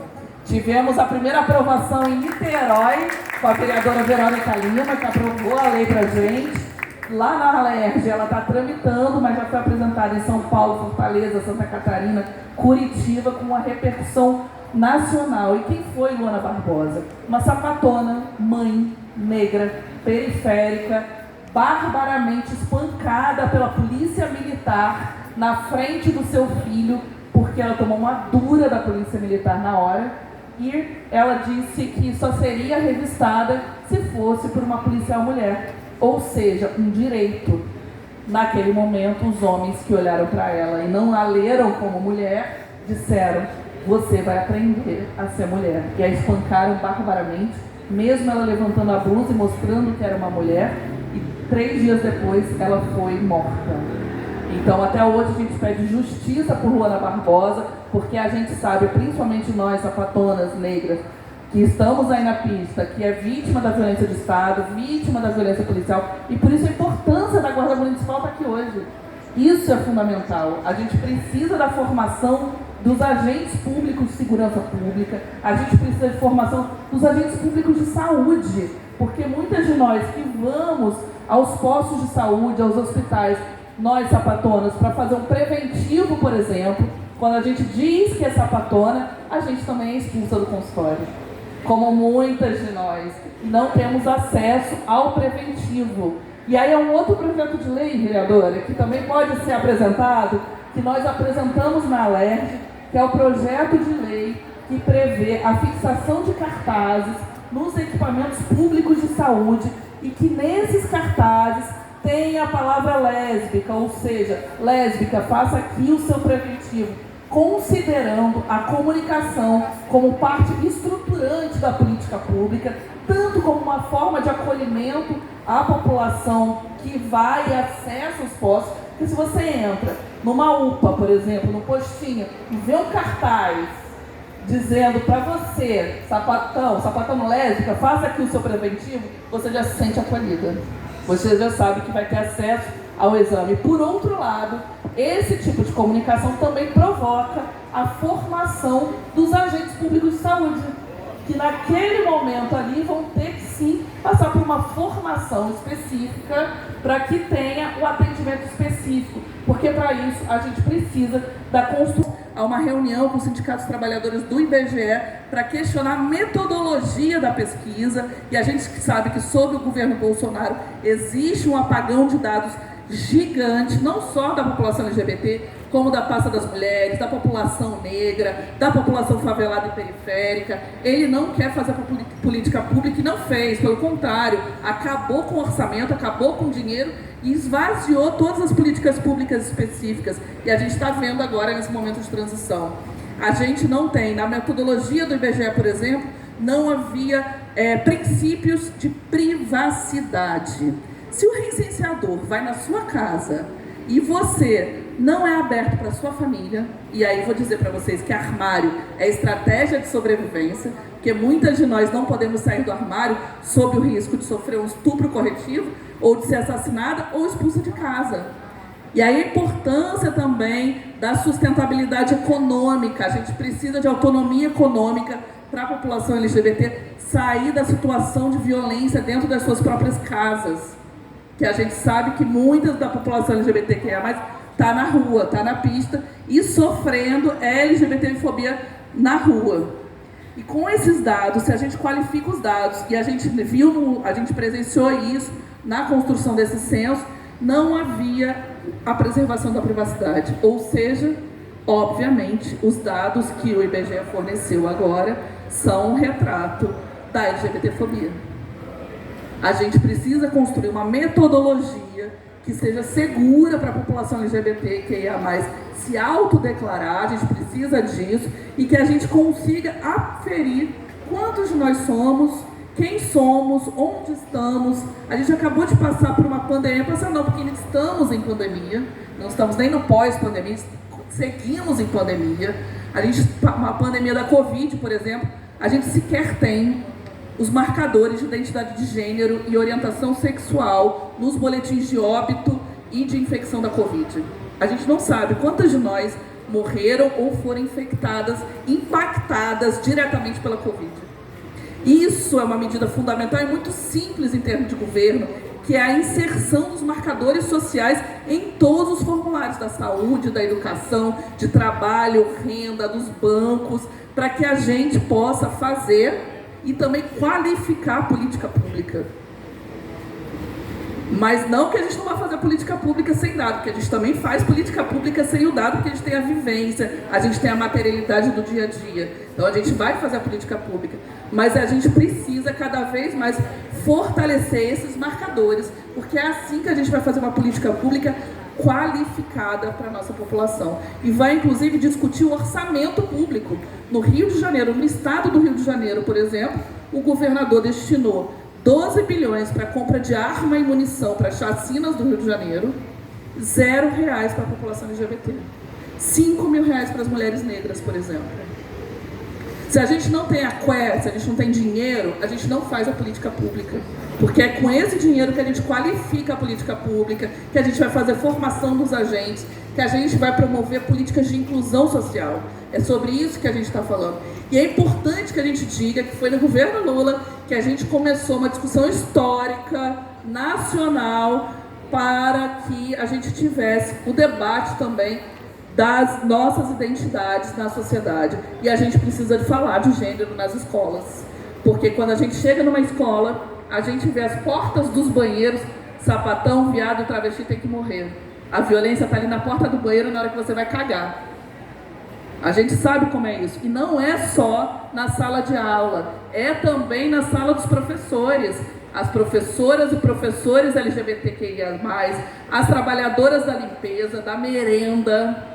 Tivemos a primeira aprovação em Niterói, com a vereadora Verônica Lima, que aprovou a lei para a gente. Lá na Alerj ela está tramitando, mas já foi apresentada em São Paulo, Fortaleza, Santa Catarina, Curitiba, com uma repercussão nacional. E quem foi Luana Barbosa? Uma sapatona, mãe, negra, periférica, barbaramente espancada pela polícia militar na frente do seu filho, porque ela tomou uma dura da polícia militar na hora. E ela disse que só seria revistada se fosse por uma policial mulher. Ou seja, um direito. Naquele momento, os homens que olharam para ela e não a leram como mulher, disseram: você vai aprender a ser mulher. E a espancaram barbaramente, mesmo ela levantando a blusa e mostrando que era uma mulher, e 3 dias depois ela foi morta. Então, até hoje a gente pede justiça por Luana Barbosa, porque a gente sabe, principalmente nós, sapatonas negras, que estamos aí na pista, que é vítima da violência de Estado, vítima da violência policial, e por isso a importância da Guarda Municipal estar aqui hoje. Isso é fundamental. A gente precisa da formação dos agentes públicos de segurança pública, a gente precisa de formação dos agentes públicos de saúde, porque muitas de nós que vamos aos postos de saúde, aos hospitais, nós sapatonas, para fazer um preventivo, por exemplo, quando a gente diz que é sapatona, a gente também é expulsa do consultório. Como muitas de nós, não temos acesso ao preventivo. E aí é um outro projeto de lei, vereadora, que também pode ser apresentado, que nós apresentamos na Alerj, que é o projeto de lei que prevê a fixação de cartazes nos equipamentos públicos de saúde, e que nesses cartazes tem a palavra lésbica, ou seja, lésbica, faça aqui o seu preventivo, considerando a comunicação como parte estruturante da política pública, tanto como uma forma de acolhimento à população que vai e acessa os postos, Porque se você entra numa UPA, por exemplo, no postinho, e vê um cartaz dizendo para você, sapatão lésbica, faça aqui o seu preventivo, você já se sente acolhida. Você já sabe que vai ter acesso ao exame. Por outro lado, esse tipo de comunicação também provoca a formação dos agentes públicos de saúde, que naquele momento ali vão ter que sim passar por uma formação específica para que tenha o atendimento específico, porque para isso a gente precisa da construção. Há uma reunião com os sindicatos trabalhadores do IBGE para questionar a metodologia da pesquisa, e a gente sabe que sob o governo Bolsonaro existe um apagão de dados gigante, não só da população LGBT, como da pasta das mulheres, da população negra, da população favelada e periférica. Ele não quer fazer política pública e não fez, pelo contrário, acabou com o orçamento, acabou com o dinheiro e esvaziou todas as políticas públicas específicas. E a gente está vendo agora nesse momento de transição. A gente não tem, na metodologia do IBGE, por exemplo, não havia princípios de privacidade. Se o recenseador vai na sua casa e você não é aberto para sua família, e aí vou dizer para vocês que armário é estratégia de sobrevivência, porque muitas de nós não podemos sair do armário sob o risco de sofrer um estupro corretivo, ou de ser assassinada, ou expulsa de casa. E aí a importância também da sustentabilidade econômica. A gente precisa de autonomia econômica para a população LGBT sair da situação de violência dentro das suas próprias casas. Que a gente sabe que muitas da população LGBTQIA+, está na rua, está na pista e sofrendo LGBTfobia na rua. E com esses dados, se a gente qualifica os dados, e a gente viu, a gente presenciou isso na construção desse censo, não havia a preservação da privacidade. Ou seja, obviamente, os dados que o IBGE forneceu agora são um retrato da LGBTfobia. A gente precisa construir uma metodologia que seja segura para a população LGBTQIA+, se autodeclarar, a gente precisa disso, e que a gente consiga aferir quantos de nós somos, quem somos, onde estamos. A gente acabou de passar por uma pandemia, porque ainda estamos em pandemia, não estamos nem no pós-pandemia, seguimos em pandemia. Uma pandemia da Covid, por exemplo, a gente sequer tem os marcadores de identidade de gênero e orientação sexual nos boletins de óbito e de infecção da Covid. A gente não sabe quantas de nós morreram ou foram infectadas, impactadas diretamente pela Covid. Isso é uma medida fundamental e muito simples em termos de governo, que é a inserção dos marcadores sociais em todos os formulários da saúde, da educação, de trabalho, renda, dos bancos, para que a gente possa fazer e também qualificar a política pública. Mas não que a gente não vá fazer política pública sem dado, porque a gente também faz política pública sem o dado, porque a gente tem a vivência, a gente tem a materialidade do dia a dia. Então a gente vai fazer a política pública, mas a gente precisa cada vez mais fortalecer esses marcadores, porque é assim que a gente vai fazer uma política pública qualificada para a nossa população. E vai, inclusive, discutir o orçamento público. No Rio de Janeiro, no estado do Rio de Janeiro, por exemplo, o governador destinou 12 bilhões para a compra de arma e munição para chacinas do Rio de Janeiro, R$0 para a população LGBT. R$5.000 para as mulheres negras, por exemplo. Se a gente não tem se a gente não tem dinheiro, a gente não faz a política pública. Porque é com esse dinheiro que a gente qualifica a política pública, que a gente vai fazer formação dos agentes, que a gente vai promover políticas de inclusão social. É sobre isso que a gente está falando. E é importante que a gente diga que foi no governo Lula que a gente começou uma discussão histórica, nacional, para que a gente tivesse o debate também das nossas identidades na sociedade. E a gente precisa de falar de gênero nas escolas. Porque quando a gente chega numa escola, a gente vê as portas dos banheiros, sapatão, viado, travesti tem que morrer. A violência está ali na porta do banheiro na hora que você vai cagar. A gente sabe como é isso. E não é só na sala de aula, é também na sala dos professores. As professoras e professores LGBTQIA+, as trabalhadoras da limpeza, da merenda,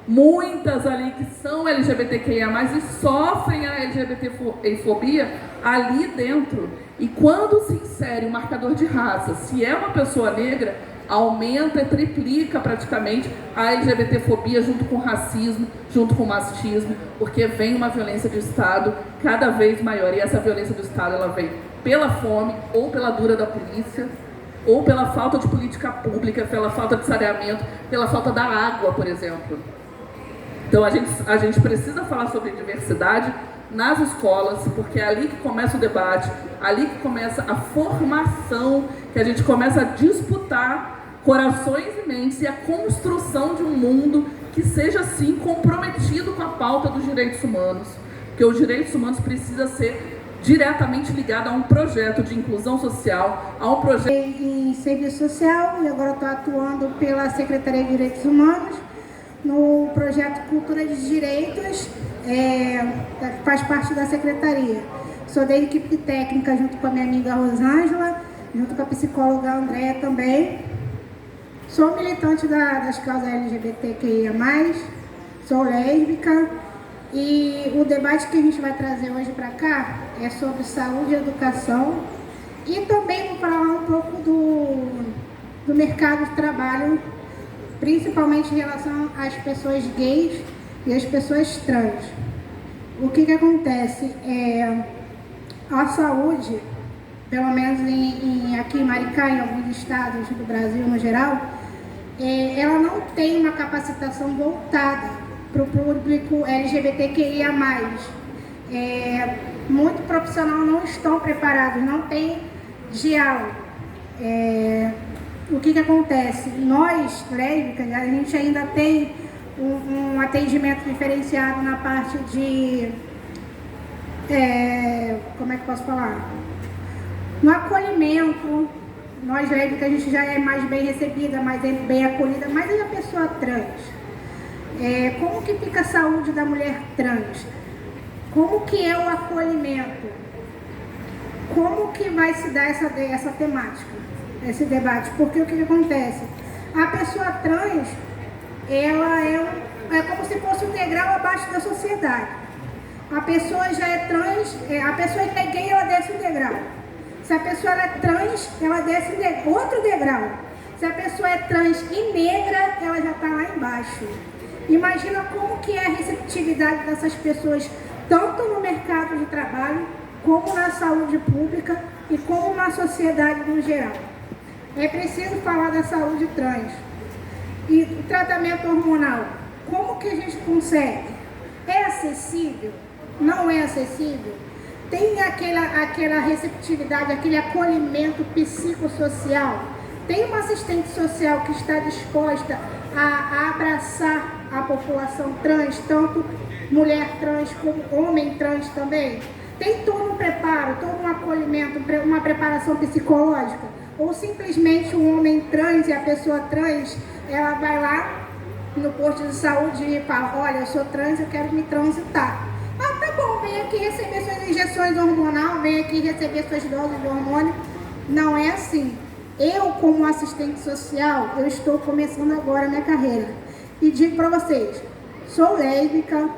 muitas ali que são LGBTQIA+, e sofrem a LGBTfobia ali dentro. E quando se insere um marcador de raça, se é uma pessoa negra, aumenta e triplica praticamente a LGBTfobia junto com o racismo, junto com o machismo, porque vem uma violência de Estado cada vez maior. E essa violência do Estado, ela vem pela fome, ou pela dura da polícia, ou pela falta de política pública, pela falta de saneamento, pela falta da água, por exemplo. Então a gente precisa falar sobre diversidade nas escolas, porque é ali que começa o debate, ali que começa a formação, que a gente começa a disputar corações e mentes e a construção de um mundo que seja, sim, comprometido com a pauta dos direitos humanos, porque os direitos humanos precisam ser diretamente ligado a um projeto de inclusão social, a um projeto... Em serviço social, e agora estou atuando pela Secretaria de Direitos Humanos, no projeto Cultura de Direitos, faz parte da Secretaria. Sou da equipe técnica junto com a minha amiga Rosângela, junto com a psicóloga Andréa também. Sou militante das causas LGBTQIA+, sou lésbica, e o debate que a gente vai trazer hoje para cá é sobre saúde e educação, e também vou falar um pouco do mercado de trabalho, principalmente em relação às pessoas gays e às pessoas trans. O que acontece? A saúde, pelo menos aqui em Maricá, em alguns estados do Brasil no geral, ela não tem uma capacitação voltada para o público LGBTQIA+. Muito profissional não estão preparados, não tem diálogo. O que acontece? Nós, lésbicas, a gente ainda tem um atendimento diferenciado na parte de... como é que posso falar? No acolhimento, nós lésbicas, a gente já é mais bem recebida, mais bem acolhida, mas e a pessoa trans? Como que fica a saúde da mulher trans? Como que é o acolhimento? Como que vai se dar essa temática, esse debate? Porque o que acontece? A pessoa trans, ela é como se fosse um degrau abaixo da sociedade. A pessoa já é trans, a pessoa que é gay, ela desce um degrau. Se a pessoa é trans, ela desce outro degrau. Se a pessoa é trans e negra, ela já está lá embaixo. Imagina como que é a receptividade dessas pessoas, tanto no mercado de trabalho, como na saúde pública e como na sociedade no geral. É preciso falar da saúde trans. E o tratamento hormonal, como que a gente consegue? É acessível? Não é acessível? Tem aquela receptividade, aquele acolhimento psicossocial? Tem uma assistente social que está disposta a abraçar a população trans, tanto mulher trans como homem trans também? Tem todo um preparo, todo um acolhimento, uma preparação psicológica? Ou simplesmente um homem trans e a pessoa trans, ela vai lá no posto de saúde e fala: olha, eu sou trans, eu quero me transitar. Ah, tá bom, vem aqui receber suas injeções hormonais, vem aqui receber suas doses de hormônio. Não é assim. Eu, como assistente social, eu estou começando agora a minha carreira. E digo para vocês, sou lésbica,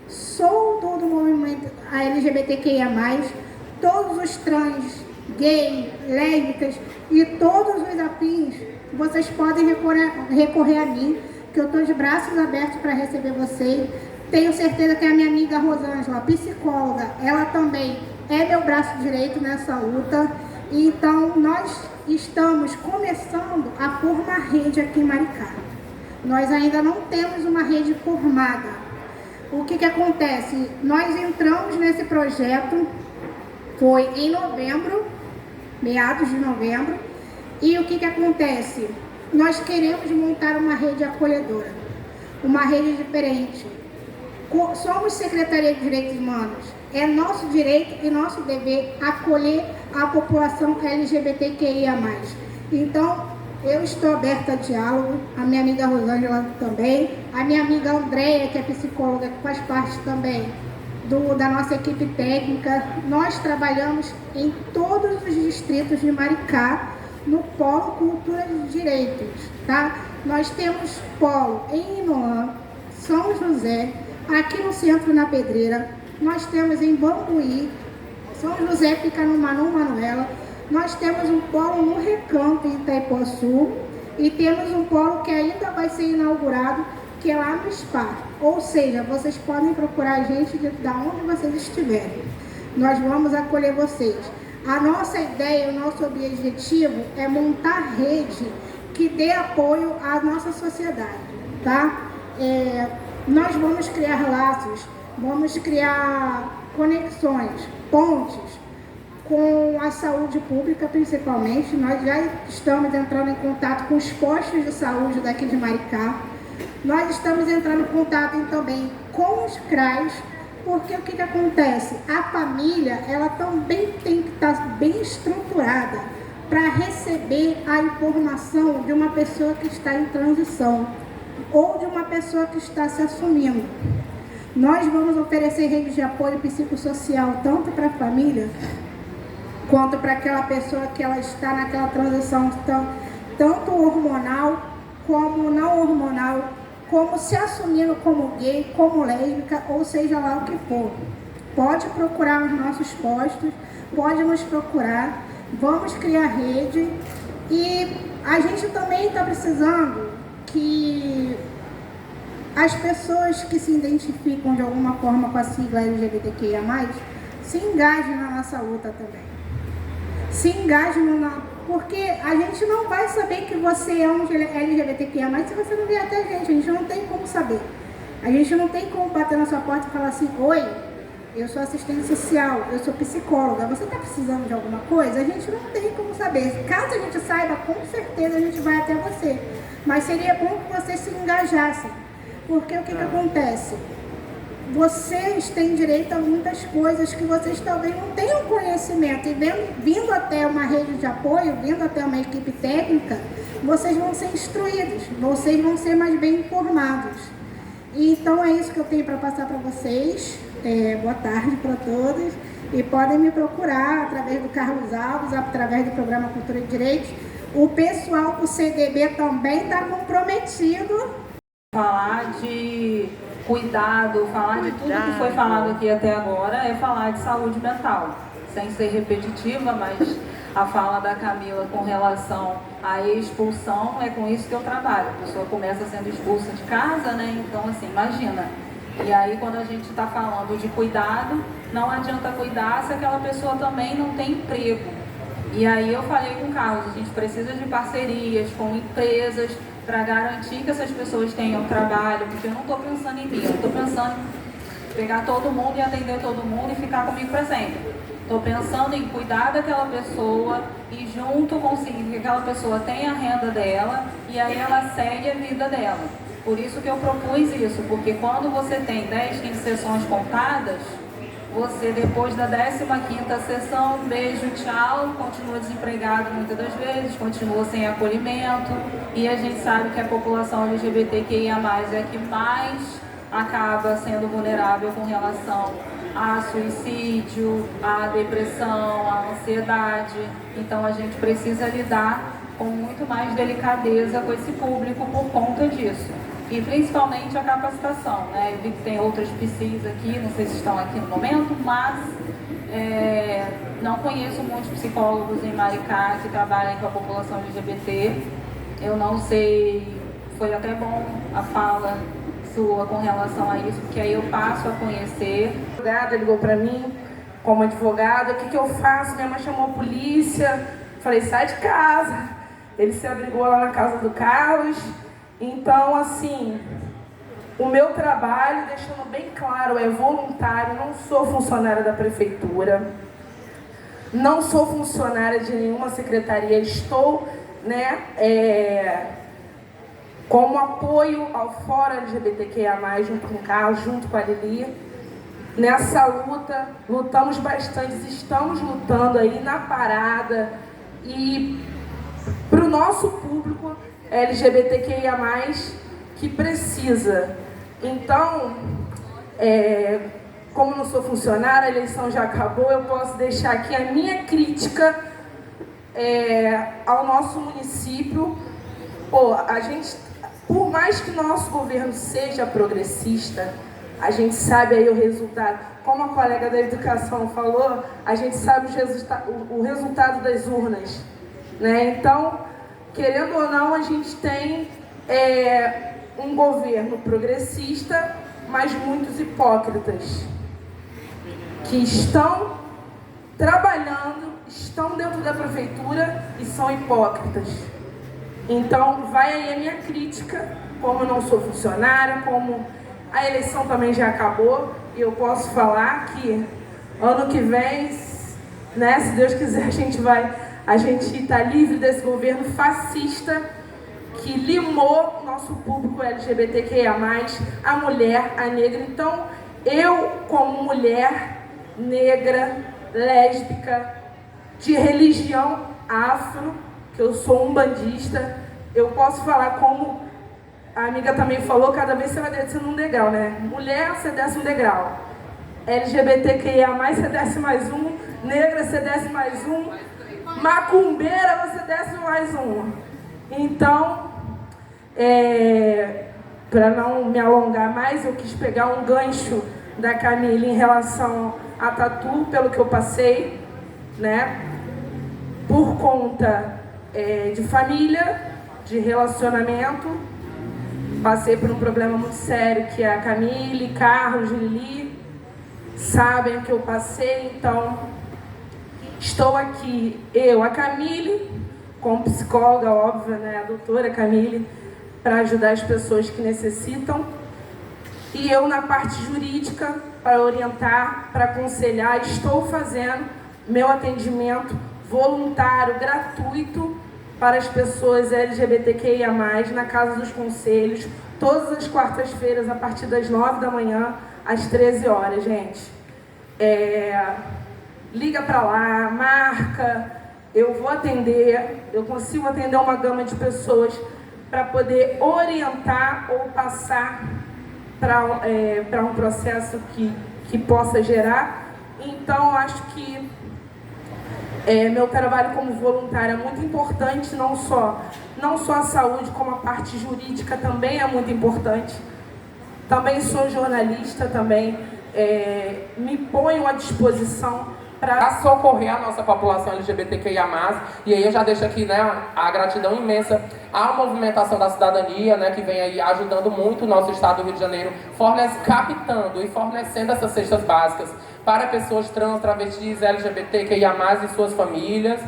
sou do movimento LGBTQIA+, todos os trans, gays, lésbicas e todos os afins, vocês podem recorrer a mim, que eu estou de braços abertos para receber vocês. Tenho certeza que a minha amiga Rosângela, psicóloga, ela também é meu braço direito nessa luta. Então, nós estamos começando a formar rede aqui em Maricá. Nós ainda não temos uma rede formada. O que acontece? Nós entramos nesse projeto, foi em novembro, meados de novembro, e o que acontece? Nós queremos montar uma rede acolhedora, uma rede diferente. Somos Secretaria de Direitos Humanos, é nosso direito e nosso dever acolher a população LGBTQIA+. Então, eu estou aberta a diálogo, a minha amiga Rosângela também, a minha amiga Andréa, que é psicóloga, que faz parte também da nossa equipe técnica. Nós trabalhamos em todos os distritos de Maricá, no Polo Cultura de Direitos, tá? Nós temos polo em Inoã, São José, aqui no centro, na Pedreira, nós temos em Bambuí, São José fica no Manu Manuela, nós temos um polo no Recanto, em Itaipuaçu, E temos um polo que ainda vai ser inaugurado, que é lá no SPA. Ou seja, vocês podem procurar a gente de onde vocês estiverem. Nós vamos acolher vocês. A nossa ideia, o nosso objetivo é montar rede que dê apoio à nossa sociedade, tá? Nós vamos criar laços, vamos criar conexões, pontes com a saúde pública principalmente. Nós já estamos entrando em contato com os postos de saúde daqui de Maricá. Nós estamos entrando em contato também com os CRAs, porque o que acontece? A família, ela também tem que estar bem estruturada para receber a informação de uma pessoa que está em transição ou de uma pessoa que está se assumindo. Nós vamos oferecer redes de apoio psicossocial tanto para a família quanto para aquela pessoa que ela está naquela transição tanto hormonal como não hormonal, como se assumindo como gay, como lésbica, ou seja lá o que for. Pode procurar os nossos postos, pode nos procurar, vamos criar rede. E a gente também está precisando que as pessoas que se identificam de alguma forma com a sigla LGBTQIA+, se engajem na nossa luta também. Se engajem porque a gente não vai saber que você é um LGBTQIA+, se você não vier até a gente não tem como saber. A gente não tem como bater na sua porta e falar assim: oi, eu sou assistente social, eu sou psicóloga, você está precisando de alguma coisa? A gente não tem como saber. Caso a gente saiba, com certeza a gente vai até você. Mas seria bom que vocês se engajassem. Porque o que acontece? Vocês têm direito a muitas coisas que vocês talvez não tenham conhecimento. E vindo até uma rede de apoio, vindo até uma equipe técnica, vocês vão ser instruídos, vocês vão ser mais bem informados. E então é isso que eu tenho para passar para vocês. Boa tarde para todos. E podem me procurar através do Carlos Alves, através do Programa Cultura e Direitos. O pessoal do CDB também está comprometido. Falar de cuidado, falar de tudo que foi falado aqui até agora é falar de saúde mental, sem ser repetitiva, mas a fala da Camila com relação à expulsão é com isso que eu trabalho. A pessoa começa sendo expulsa de casa, né? Então, assim, imagina. E aí, quando a gente está falando de cuidado, não adianta cuidar se aquela pessoa também não tem emprego. E aí eu falei com o Carlos, a gente precisa de parcerias com empresas para garantir que essas pessoas tenham trabalho, porque eu não estou pensando em mim, eu estou pensando em pegar todo mundo e atender todo mundo e ficar comigo para sempre. Estou pensando em cuidar daquela pessoa e junto conseguir que aquela pessoa tenha a renda dela e aí ela segue a vida dela. Por isso que eu propus isso, porque quando você tem 10, 15 sessões contadas, você depois da 15ª sessão, beijo, tchau, continua desempregado muitas das vezes, continua sem acolhimento, e a gente sabe que a população LGBTQIA+, é a que mais acaba sendo vulnerável com relação a suicídio, a depressão, a ansiedade. Então a gente precisa lidar com muito mais delicadeza com esse público por conta disso. E principalmente a capacitação, né? Eu vi que tem outras PCs aqui, não sei se estão aqui no momento, mas não conheço muitos psicólogos em Maricá que trabalham com a população LGBT. Eu não sei, foi até bom a fala sua com relação a isso, porque aí eu passo a conhecer. O advogado ligou para mim como advogada, o que eu faço? Minha mãe chamou a polícia, falei, sai de casa. Ele se abrigou lá na casa do Carlos. Então, assim, o meu trabalho, deixando bem claro, é voluntário, não sou funcionária da prefeitura, não sou funcionária de nenhuma secretaria, estou, como apoio ao Fórum LGBTQIA+, junto com o Carlos, junto com a Lili. Nessa luta, lutamos bastante, estamos lutando aí na parada e para o nosso público LGBTQIA+, que precisa. Então, como não sou funcionária, a eleição já acabou, eu posso deixar aqui a minha crítica ao nosso município. A gente, por mais que nosso governo seja progressista, a gente sabe aí o resultado. Como a colega da educação falou, a gente sabe o resultado das urnas, né? Então, querendo ou não, a gente tem um governo progressista, mas muitos hipócritas que estão trabalhando, estão dentro da prefeitura e são hipócritas. Então, vai aí a minha crítica, como eu não sou funcionária, como a eleição também já acabou, e eu posso falar que ano que vem, né, se Deus quiser, a gente está livre desse governo fascista que limou nosso público LGBTQIA+, a mulher, a negra. Então, eu, como mulher negra, lésbica, de religião afro, que eu sou umbandista, eu posso falar como a amiga também falou, cada vez você vai descendo um degrau, né? Mulher, você desce um degrau. LGBTQIA+, você desce mais um. Negra, você desce mais um. Macumbeira, você desce mais um. Então, para não me alongar mais, eu quis pegar um gancho da Camille em relação a tatu, pelo que eu passei, né? Por conta de família, de relacionamento. Passei por um problema muito sério, que é a Camille, Carlos, Lili, sabem o que eu passei, então estou aqui, eu, a Camille, como psicóloga, óbvio, né, a doutora Camille, para ajudar as pessoas que necessitam, e eu na parte jurídica, para orientar, para aconselhar. Estou fazendo meu atendimento voluntário, gratuito, para as pessoas LGBTQIA+, na Casa dos Conselhos, todas as quartas-feiras, a partir das 9 da manhã, às 13 horas, gente. Liga para lá, marca, eu vou atender, eu consigo atender uma gama de pessoas para poder orientar ou passar para um processo que possa gerar. Então, eu acho que meu trabalho como voluntária é muito importante, não só a saúde, como a parte jurídica também é muito importante. Também sou jornalista, também me ponho à disposição para socorrer a nossa população LGBTQIA+, e aí eu já deixo aqui, né, a gratidão imensa à movimentação da cidadania, né, que vem aí ajudando muito o nosso estado do Rio de Janeiro, captando e fornecendo essas cestas básicas para pessoas trans, travestis, LGBTQIA+, e suas famílias.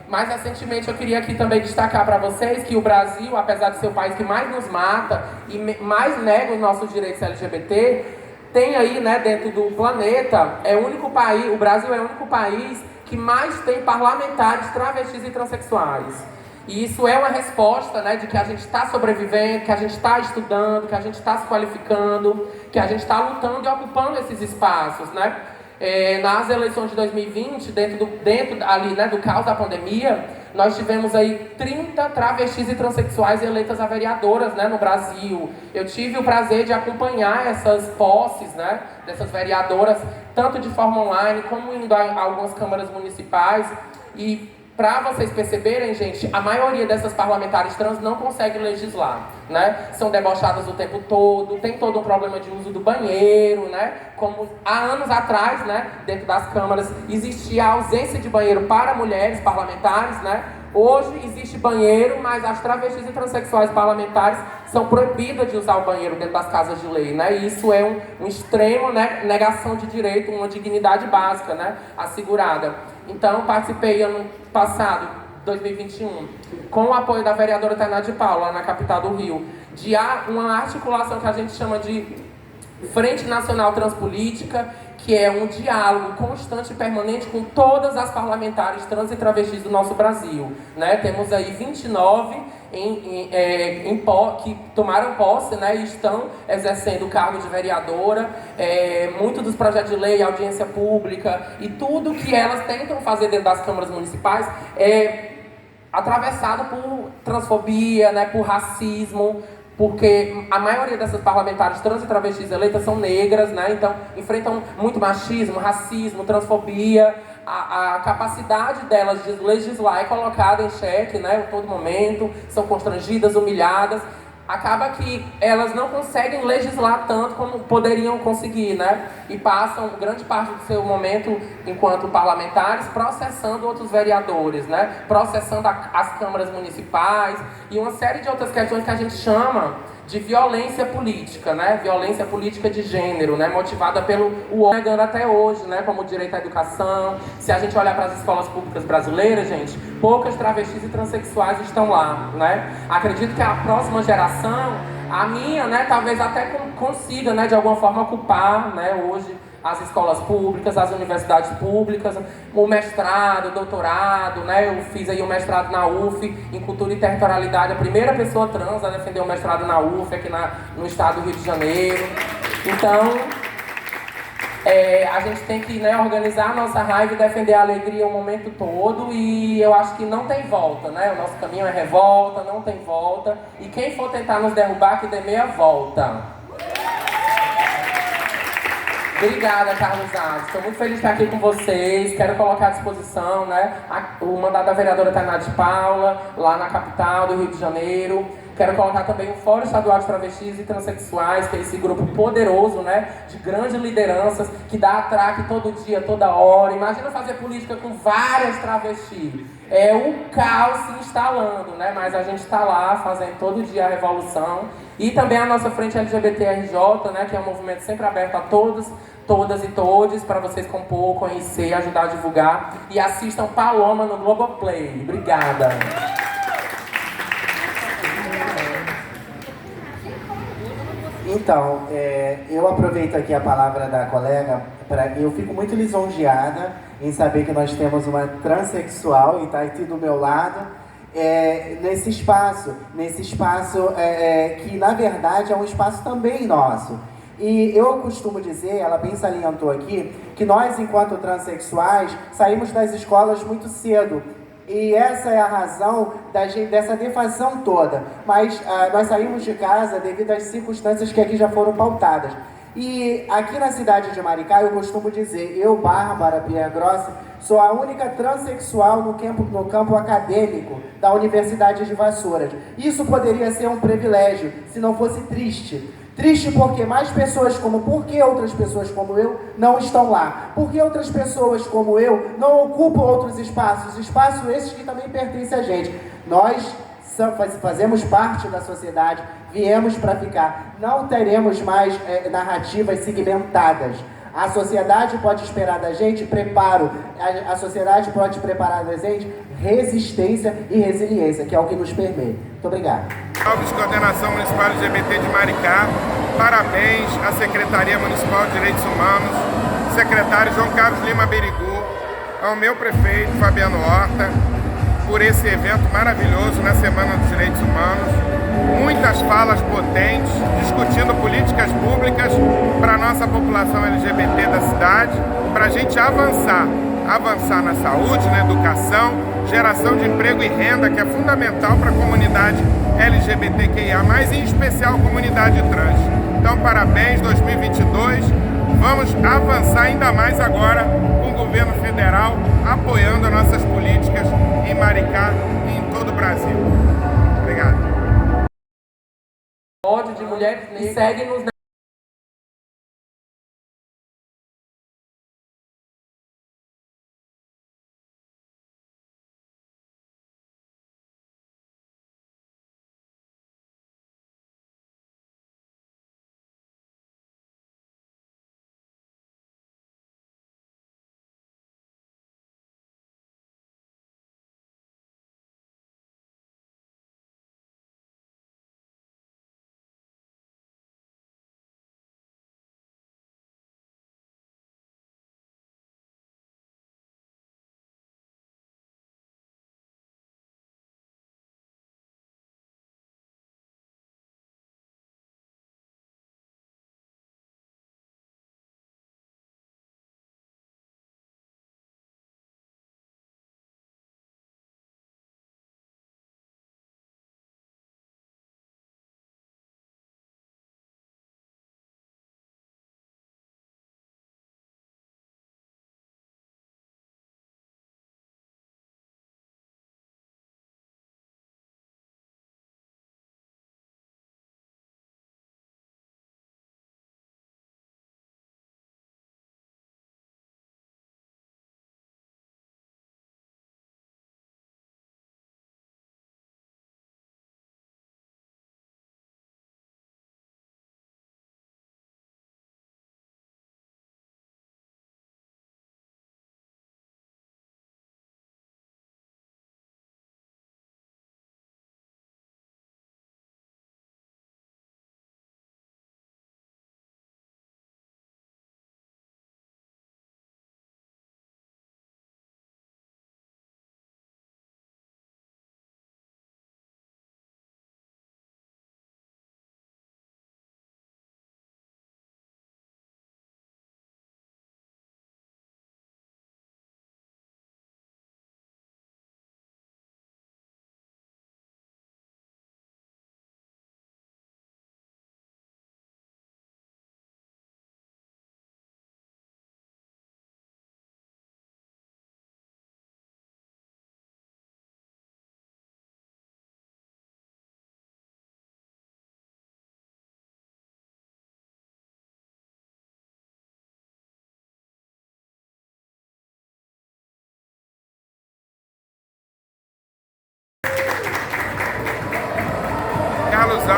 Mais recentemente eu queria aqui também destacar para vocês que o Brasil, apesar de ser o país que mais nos mata e mais nega os nossos direitos LGBT, tem aí, né, dentro do planeta, o Brasil é o único país que mais tem parlamentares travestis e transexuais. E isso é uma resposta, né, de que a gente está sobrevivendo, que a gente está estudando, que a gente está se qualificando, que a gente está lutando e ocupando esses espaços, né? Nas eleições de 2020, dentro ali, né, do caos da pandemia, nós tivemos aí 30 travestis e transexuais eleitas a vereadoras, né, no Brasil. Eu tive o prazer de acompanhar essas posses, né, dessas vereadoras, tanto de forma online, como indo a algumas câmaras municipais. E para vocês perceberem, gente, a maioria dessas parlamentares trans não consegue legislar, né? São debochadas o tempo todo, tem todo um problema de uso do banheiro, né? Como há anos atrás, né, dentro das câmaras, existia a ausência de banheiro para mulheres parlamentares, né? Hoje existe banheiro, mas as travestis e transexuais parlamentares são proibidas de usar o banheiro dentro das casas de lei, né? E isso é um extremo, né, negação de direito, uma dignidade básica, né, assegurada. Então, participei ano passado, 2021, com o apoio da vereadora Tainá de Paula, lá na capital do Rio, de uma articulação que a gente chama de Frente Nacional Transpolítica, que é um diálogo constante e permanente com todas as parlamentares trans e travestis do nosso Brasil, né? Temos aí 29 que tomaram posse, né, e estão exercendo o cargo de vereadora. Muito dos projetos de lei, audiência pública e tudo que elas tentam fazer dentro das câmaras municipais é atravessado por transfobia, né, por racismo, porque a maioria dessas parlamentares trans e travestis eleitas são negras, né? Então enfrentam muito machismo, racismo, transfobia. A capacidade delas de legislar é colocada em xeque, né, a todo momento, são constrangidas, humilhadas. acaba que elas não conseguem legislar tanto como poderiam conseguir, né? E passam grande parte do seu momento, enquanto parlamentares, processando outros vereadores, né? Processando as câmaras municipais e uma série de outras questões que a gente chama de violência política, né? Violência política de gênero, né? Motivada pelo negando até hoje, né? Como o direito à educação. Se a gente olhar para as escolas públicas brasileiras, gente, poucas travestis e transexuais estão lá, né? Acredito que a próxima geração, a minha, né? Talvez até consiga, né? De alguma forma ocupar, né? Hoje as escolas públicas, as universidades públicas, o mestrado, o doutorado, né? Eu fiz aí o mestrado na UF, em Cultura e Territorialidade, a primeira pessoa trans a defender o mestrado na UF, aqui no estado do Rio de Janeiro. Então, a gente tem que, né, organizar a nossa raiva e defender a alegria o momento todo, e eu acho que não tem volta, né? O nosso caminho é revolta, não tem volta, e quem for tentar nos derrubar, que dê meia volta. Obrigada, Carlos Alves. Estou muito feliz de estar aqui com vocês. Quero colocar à disposição, né, o mandato da vereadora Tainá de Paula, lá na capital do Rio de Janeiro. Quero colocar também o Fórum Estadual de Travestis e Transsexuais, que é esse grupo poderoso, né, de grandes lideranças, que dá atraque todo dia, toda hora. Imagina fazer política com várias travestis. É o caos se instalando, né, mas a gente está lá fazendo todo dia a revolução. E também a nossa frente LGBTRJ, né, que é um movimento sempre aberto a todos, todas e todes, para vocês compor, conhecer, ajudar a divulgar. E assistam Paloma no Globoplay. Obrigada. Então, eu aproveito aqui a palavra da colega, eu fico muito lisonjeada em saber que nós temos uma transexual e está aqui do meu lado, nesse espaço que na verdade é um espaço também nosso. E eu costumo dizer, ela bem salientou aqui, que nós enquanto transexuais saímos das escolas muito cedo. E essa é a razão dessa defação toda. Mas nós saímos de casa devido às circunstâncias que aqui já foram pautadas. E aqui na cidade de Maricá, eu costumo dizer, eu, Bárbara Pierre Grossi, sou a única transexual no campo acadêmico da Universidade de Vassouras. Isso poderia ser um privilégio, se não fosse triste. Triste porque por que outras pessoas como eu não estão lá? Por que outras pessoas como eu não ocupam outros espaços? Espaços esses que também pertencem a gente. Nós fazemos parte da sociedade, viemos para ficar. Não teremos mais narrativas segmentadas. A sociedade pode esperar da gente preparo, a sociedade pode preparar da gente resistência e resiliência, que é o que nos permeia. Muito obrigado. Alves, Coordenação Municipal LGBT de Maricá, parabéns à Secretaria Municipal de Direitos Humanos, secretário João Carlos Lima Berigu, ao meu prefeito Fabiano Horta, por esse evento maravilhoso na Semana dos Direitos Humanos. Muitas falas potentes, discutindo políticas públicas para a nossa população LGBT da cidade, para a gente avançar na saúde, na educação, geração de emprego e renda, que é fundamental para a comunidade LGBTQIA+, em especial a comunidade trans. Então, parabéns, 2022. Vamos avançar ainda mais agora com o governo federal apoiando as nossas políticas em Maricá e em todo o Brasil. Obrigado. Ódio de mulheres negras, segue-nos Carlos